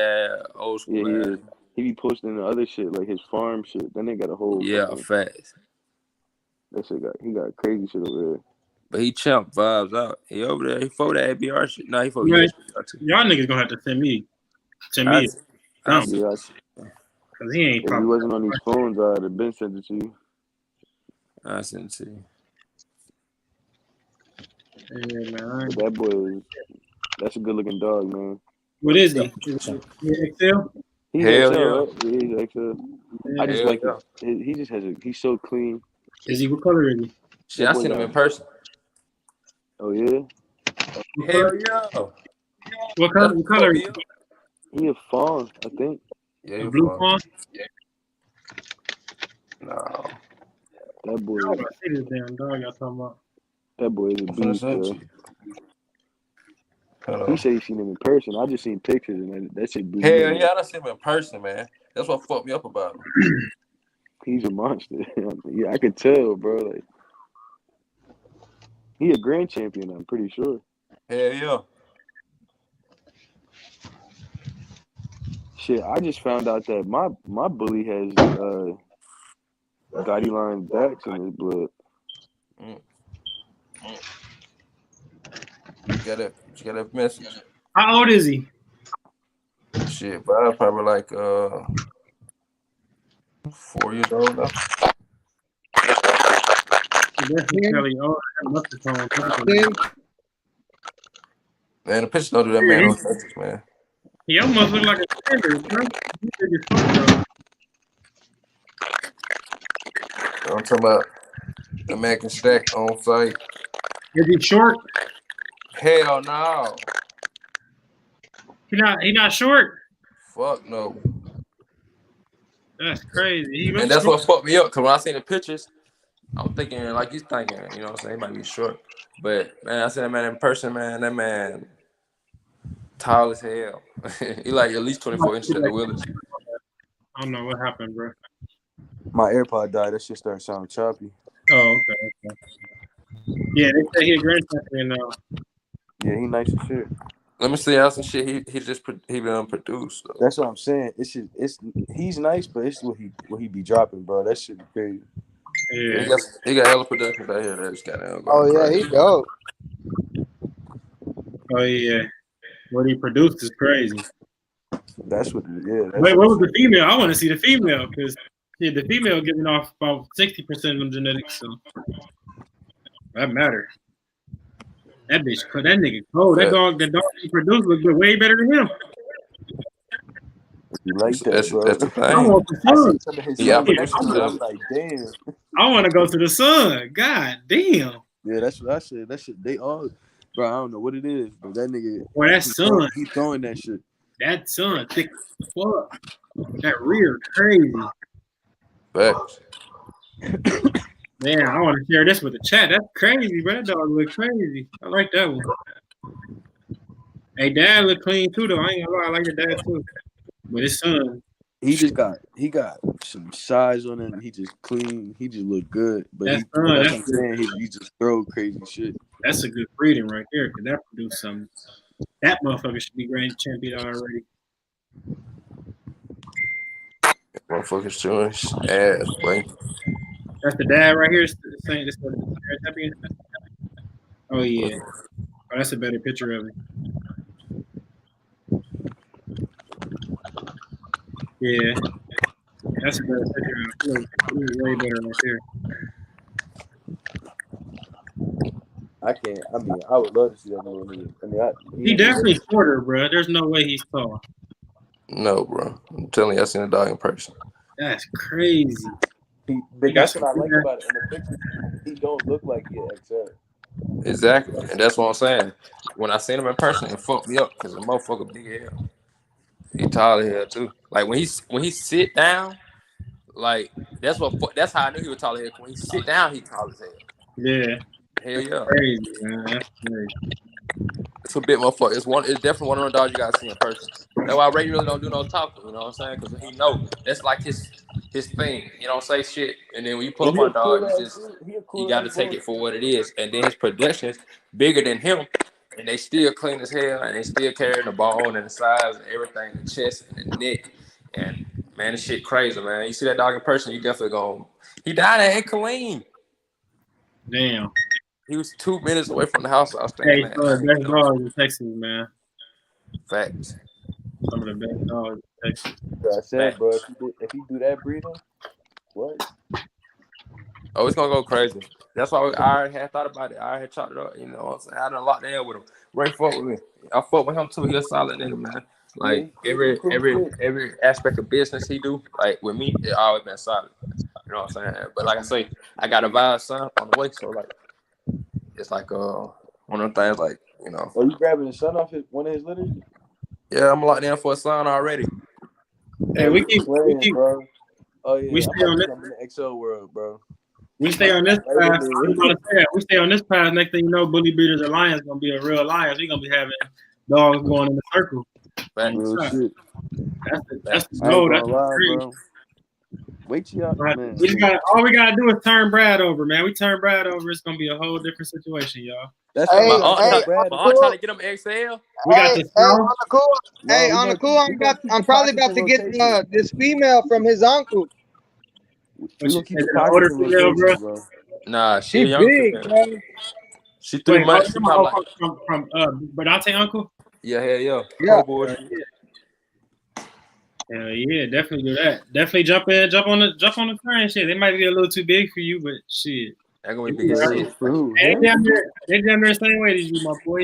old school. Yeah, he be posting the other shit like his farm shit. Then they got a whole facts. That shit he got crazy shit over there. But he chump Vibes out. He over there. He for that ABR shit. No, he for y'all niggas gonna have to send me. Cause he ain't. If he wasn't on these phones, I'd have been sent it to you. I sent it to you. Yeah, man. That boy, that's a good looking dog, man. What is he? XL? He's Hell XL, yeah. right? Yeah, he's XL. I just like it. He just he's so clean. Is he? What color is he? Shit, I seen him in person. Oh yeah. Hell yeah. What color is he? He a fawn, I think. Yeah, a blue fawn? Yeah. No. That boy. I see this damn dog y'all talking about. That boy is a beast, He said he seen him in person. I just seen pictures and that shit blew me. Hell yeah, I done seen him in person, man. That's what fucked me up about him. He's a monster. Yeah, I could tell, bro. Like, he a grand champion, I'm pretty sure. Hell yeah. Shit, I just found out that my bully has Gotti line backs in his blood. You got a message. How old is he? Shit, but I'm probably like 4 years old now. Man, the picture don't do that man on Texas, man. He almost look like a standard, bro. I'm talking about the man can stack on site. Is he short? Hell no. He not short? Fuck no. That's crazy. And that's what fucked me up, because when I seen the pictures, I'm thinking like he's thinking, you know what I'm saying? He might be short. But man, I seen that man in person, man. That man tall as hell. He like at least 24 inches at the wheelers. I don't know what happened, bro. My AirPod died. That shit started sounding choppy. Oh, okay. Yeah, they say he's a grand champion now. Yeah, he nice as shit. Let me see how some shit he been produced. Though. That's what I'm saying. He's nice, but it's what he be dropping, bro. That shit be crazy. Yeah, he got hella production out here. That just got down. Oh yeah, he dope. Oh yeah, what he produced is crazy. That's what. Yeah. Wait, what was the female? I want to see the female because the female giving off about 60% of them genetics, so that matter. That bitch, that nigga cold. That dog he produced look way better than him. You like that, That's bro? the I thing. want the I sun. see some of his Yeah, songs but next to it. I'm like, damn. I want to go to the sun. God damn. Yeah, that's what I said. That shit, they all, bro. I don't know what it is, but that nigga, Boy, that sun. he throwing that shit. That sun thick as fuck. That rear crazy. facts. Man, I want to share this with the chat. That's crazy, bro. That dog look crazy. I like that one. Hey, dad look clean too, though. I ain't gonna lie, I like the dad too. But his son, He got some size on him. He just clean. He just look good. But that he, son, that's what I'm saying. He just throw crazy shit. that's a good breeding right there, because that produced something. That motherfucker should be grand champion already. Motherfuckers doing ass, boy. That's the dad right here saying this for the grand champion. Oh yeah. Oh, that's a better picture of it. Yeah. That's a better picture of it. Look way better right there. I would love to see that little nigga. I mean, He definitely shorter, bro. There's no way he's tall. No, bro. I'm telling you, I seen a dog in person. That's crazy. But that's what I like about it. In the picture, he don't look like he an XL. Exactly, and that's what I'm saying. When I seen him in person, it fucked me up because the motherfucker big as hell. He tall as hell too. Like when he sit down, like that's how I knew he was tall as hell. When he sit down, he tall as hell. Yeah. Hell yeah. Crazy, man. That's crazy. It's a bit motherfucker. It's definitely one of the dogs you gotta see in person. That's why Ray really don't do no talking. You know what I'm saying? Because he know that's like his thing. You don't say shit, and then when you pull up on a dog, it's just you got to take it for what it is. And then his production is bigger than him, and they still clean as hell, and they still carrying the bone and the size and everything, the chest and the neck. And man, this shit crazy, man. You see that dog in person, you definitely gonna. He died at Colleen. Damn. He was 2 minutes away from the house I was Hey, staying at. the best dogs in Texas, man. Facts. Some of the best dogs in Texas. I said, bro, if he do that breeding, what? Oh, it's gonna go crazy. That's why I already had thought about it. I already had chopped it up. You know what I'm saying? I done locked in with him. Ray fuck with me. I fuck with him too. He a solid nigga, man. Like every aspect of business he do, like with me, it always been solid. You know what I'm saying? But like I say, I got a vibe son on the way, so like it's like one of the things like, you know. Are you grabbing the son off one of his litters? Yeah, I'm locked in for a son already. Hey, we keep bro. Oh yeah, we stay on this in the XL world, bro. We stay on this path. We stay on this path. Next thing you know, Bully Breeders Alliance gonna be a real alliance. We're gonna be having dogs going in the circle. Real shit. That's the goal. That's the dream. Bro. Wait till y'all, man. All we gotta do is turn Brad over, man. We turn Brad over, it's gonna be a whole different situation, y'all. That's my aunt trying to get him XL. We got this. On the cool. I'm probably about to get this female from his uncle. We gonna keep the older female, bro. Nah, she big, man. She 3 months. She from Bernate uncle. Yeah. Hell yeah, definitely do that. Definitely jump on the train. Shit, they might be a little too big for you, but shit. They're gonna be big as shit. They down there the same way as you, my boy.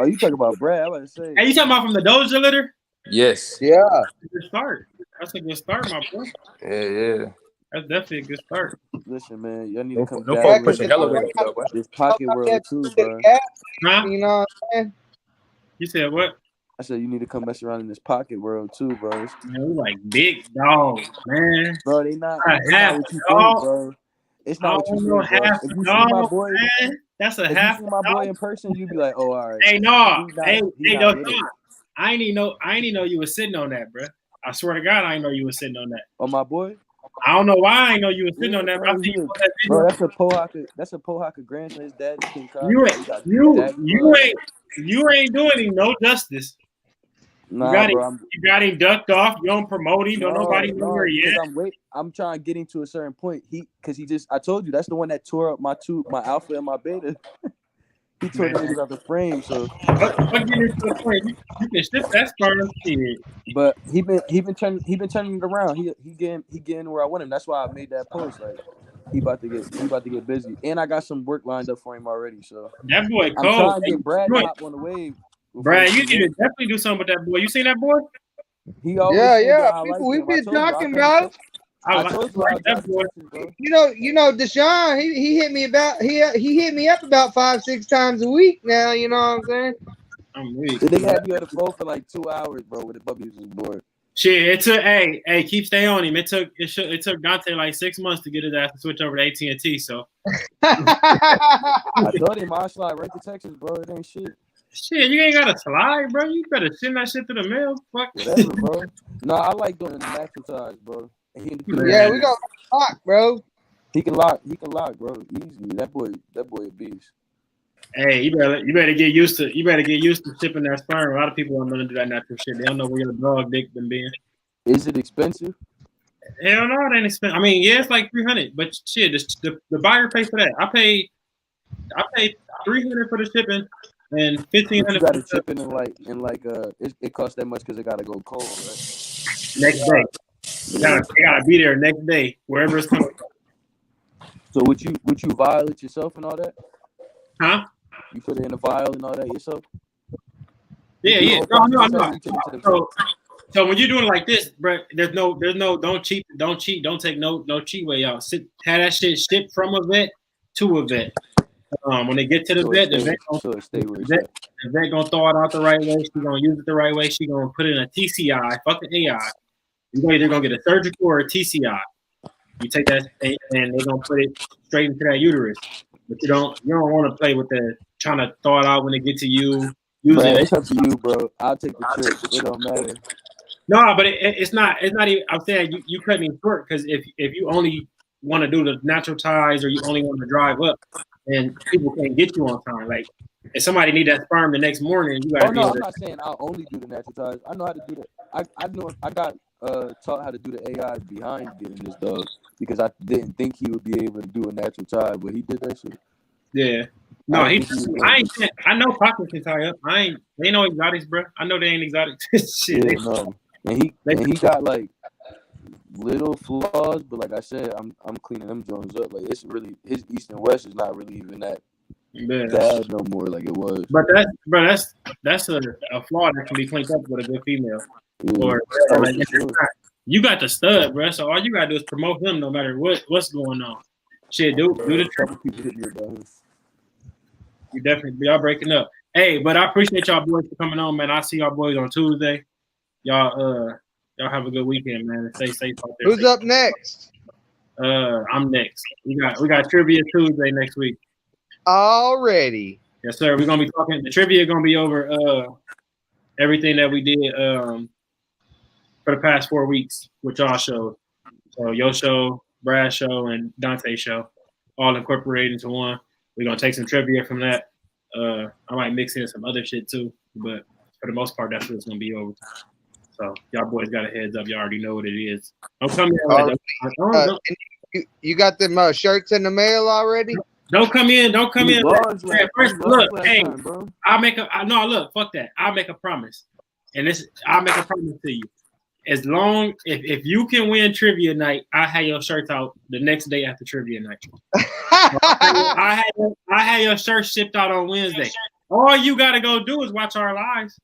Oh, you talking about Brad? I was about to say. Hey, you talking about from the Doja litter? Yes. Yeah. Good start. That's a good start, my boy. Yeah. That's definitely a good start. Listen, man, y'all need to come back. This pocket world too, bro. Huh? You know what I'm saying? You said what? I said you need to come mess around in this pocket world too, bro. Man, we like big dogs, man. Bro, they not what you think, bro. It's not what you think, bro. If you see my boy, man, that's a half. If you see my boy in person, you be like, oh, all right. Hey, no, hey, I ain't even know you was sitting on that, bro. I swear to God, I ain't know you was sitting on that. On my boy? I don't know why I ain't know you was sitting on that. Bro, that's a Pohaka grandson. His dad King Kong. You ain't doing him no justice. Nah, you got him ducked off. You don't promote him. Don't nobody know where he is. I'm trying to get him to a certain point. I told you that's the one that tore up my alpha and my beta. He tore the niggas out the frame. So I'm getting to the point. You can shift that starter kid. But he been turning it around. He getting where I want him. That's why I made that post. Like he about to get busy. And I got some work lined up for him already. So that boy cold. I'm trying to get Brad to hop on the wave. Brad, you need to definitely do something with that boy. You seen that boy? He always Yeah, said yeah. that I like People, we've him. I been told you I talking, couldn't. bro. I told you I'll drop that boy. Texas, bro. You know, Deshaun. He hit me about he hit me up about 5-6 times a week now. You know what I'm saying? I'm weak. The nigga had me on the phone for like 2 hours, bro, with the puppies was bored. Shit, it took. Hey, keep stay on him. It took Dante like 6 months to get his ass to switch over to AT&T. So I told him I slide right to Texas, bro. It ain't shit. shit, you ain't got to slide, bro. You better send that shit to the mail. Fuck. Whatever, bro. No, I like doing the natural ties, bro. Yeah, we got lock, bro. He can lock, bro. Easy. That boy a beast. Hey, you better get used to shipping that sperm. A lot of people aren't gonna do that natural shit. They don't know where your dog dick been being. Is it expensive? Hell no, it ain't expensive. I mean, yeah, it's like $300, but shit, the buyer pays for that. I paid $300 for the shipping and $1,500. You got to ship it it costs that much because it got to go cold, right? Next day. They gotta be there next day, wherever it's coming from. So would you vial it yourself and all that? Huh? You put it in a vial and all that yourself? Yeah. No. So when you're doing it like this, bro, there's no don't cheat, don't take no cheat way out. Have that shit shipped from a vet to a vet. When they get to the vet, the vet gonna throw it out the right way. She's gonna use it the right way. She's gonna put it in a TCI, fuck the AI. You're either gonna get a surgical or a TCI. You take that and they're gonna put it straight into that uterus. But you don't want to play with trying to thaw it out when it get to you. It's up to you, bro. I'll take the trip. It don't matter. No, but it's not even. I'm saying you cut me short because if you only want to do the natural ties or you only want to drive up, and people can't get you on time. Like if somebody need that sperm the next morning, you got. Oh no, I'm not saying I'll only do the natural ties. I know how to do that. I know I got taught how to do the AI behind getting this dog because I didn't think he would be able to do a natural tie, but he did that shit. Yeah. No, I know Pocket can tie up. They ain't no exotics, bro. I know they ain't exotics. Shit. Yeah, no. And he got like little flaws, but like I said, I'm cleaning them Jones up. Like it's really his East and West is not really even that bad no more like it was. But that's a flaw that can be cleaned up with a good female. Yeah. You got the stud, bro. So all you gotta do is promote him no matter what's going on. Shit, do the trouble. You definitely y'all breaking up. Hey, but I appreciate y'all boys for coming on, man. I'll see y'all boys on Tuesday. Y'all have a good weekend, man. Stay safe out there. Who's up next? I'm next. We got trivia Tuesday next week. Already. Yes, sir. We're gonna be talking. The trivia gonna be over everything that we did for the past 4 weeks, which y'all showed. So your show, Brad's show, and Dante's show, all incorporated into one. We're gonna take some trivia from that. I might mix in some other shit too, but for the most part, that's what it's gonna be over. So y'all boys got a heads up. Y'all already know what it is. Don't come in. You got them shirts in the mail already? Don't come in. First, look, hey, bro. Look, fuck that. I'll make a promise, and I'll make a promise to you. As long if you can win trivia night, I have your shirts out the next day after trivia night. I had your shirt shipped out on Wednesday. All you gotta go do is watch our lives.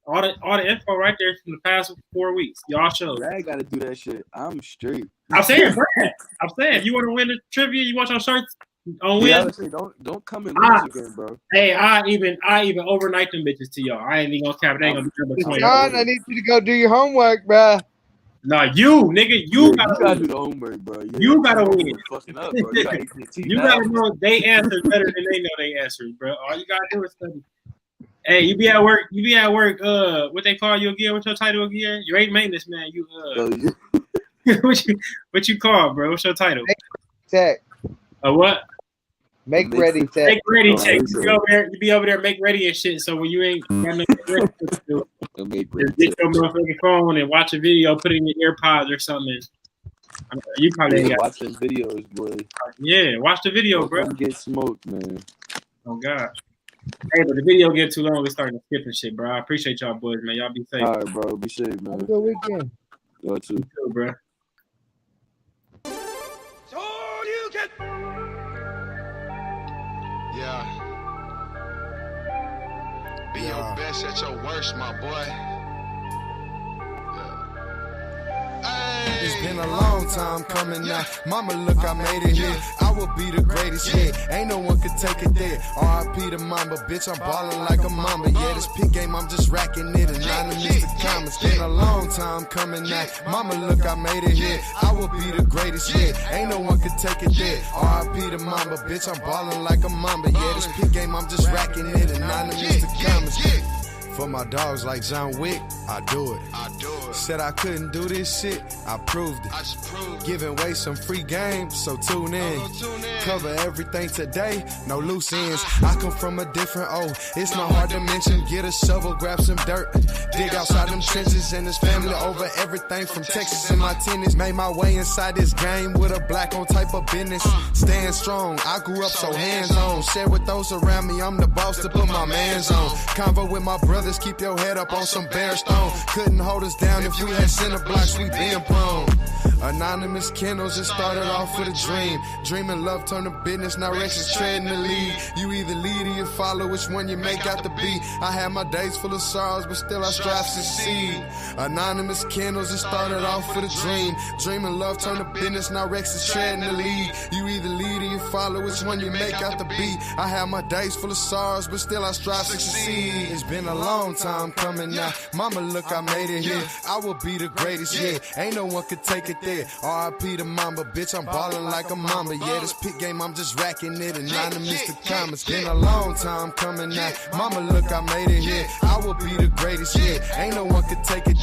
All the info right there from the past 4 weeks. Y'all shows. I gotta do that shit. I'm straight. I'm saying, if you want to win the trivia, you want your shirts on Wednesday. Don't come in lose again, bro. Hey, I even overnight them bitches to y'all. I ain't even gonna cap it. Ain't gonna be John, I need you to go do your homework, bro. Nah, you nigga, you gotta do the homework, bro. You gotta win. Fucking up, bro. You gotta know they answers better than they know they answers, bro. All you gotta do is study. Hey, you be at work. What they call you again? What's your title again? You ain't maintenance man. You what you call, bro? What's your title? Tech. What? Make ready tech. Make ready tech. You be over there, make ready and shit. So when you ain't got no to just get your motherfucking phone and watch a video, put it in your AirPods or something. You probably ain't got watching videos, boy. Yeah, watch the video, bro. Get smoked, man. Oh God. Hey, but the video get too long. We starting to skip and shit, bro. I appreciate y'all boys, man. Y'all be safe. All right, bro. Be safe, man. Have a good weekend. Y'all too. You too, bro. So you can. Yeah. Be your best at your worst, my boy. Yeah. It's been a long time coming now. Mama, look, I made it here. I will be the greatest, yeah. Ain't no one could take it there. R.I.P. to mama, bitch, I'm ballin' like a mama. Yeah, this pick game, I'm just racking it. Anonymous to comments. Been a long time coming now. Mama, look, I made it here. I will be the greatest, yeah. Ain't no one could take it there. R.I.P. to mama, bitch, I'm ballin' like a mama. Yeah, this pick game, I'm just racking it. Anonymous to comments. For my dogs like John Wick, I do it. Said I couldn't do this shit, I proved it. Giving away some free games, so tune in. Cover everything today, no loose ends. I come from a different it's not hard to mention. Get a shovel, grab some dirt, dig outside them trenches. And this family over everything from Texas and my tennis. Made my way inside this game with a black on type of business. Stand strong, I grew up so hands-on. Share with those around me, I'm the boss to put my mans on. Convo with my brothers, keep your head up on some bare stone. Couldn't hold us down if we had center blocks, we been prone. Anonymous kennels, it started off with a dream. Dreaming love turned to business, now Rex is treading the lead. You either lead or you follow, which one you make out to be. I had my days full of sorrows, but still I strive to succeed. Anonymous kennels, it started off with a dream. Dreaming love turned to business, now Rex is treading the lead. You either lead or you follow, which one you make out to be. I had my days full of sorrows, but still I strive to succeed. It's been a long time coming now. Mama, look, I made it here. I will be the greatest, yeah. Ain't no one could take it there. R.I.P. to mama, bitch, I'm ballin' like a mama. Yeah, this pick game, I'm just racking it. Anonymous to comments. Been a long time coming now. Mama, look, I made it here. I will be the greatest, yeah. Ain't no one could take it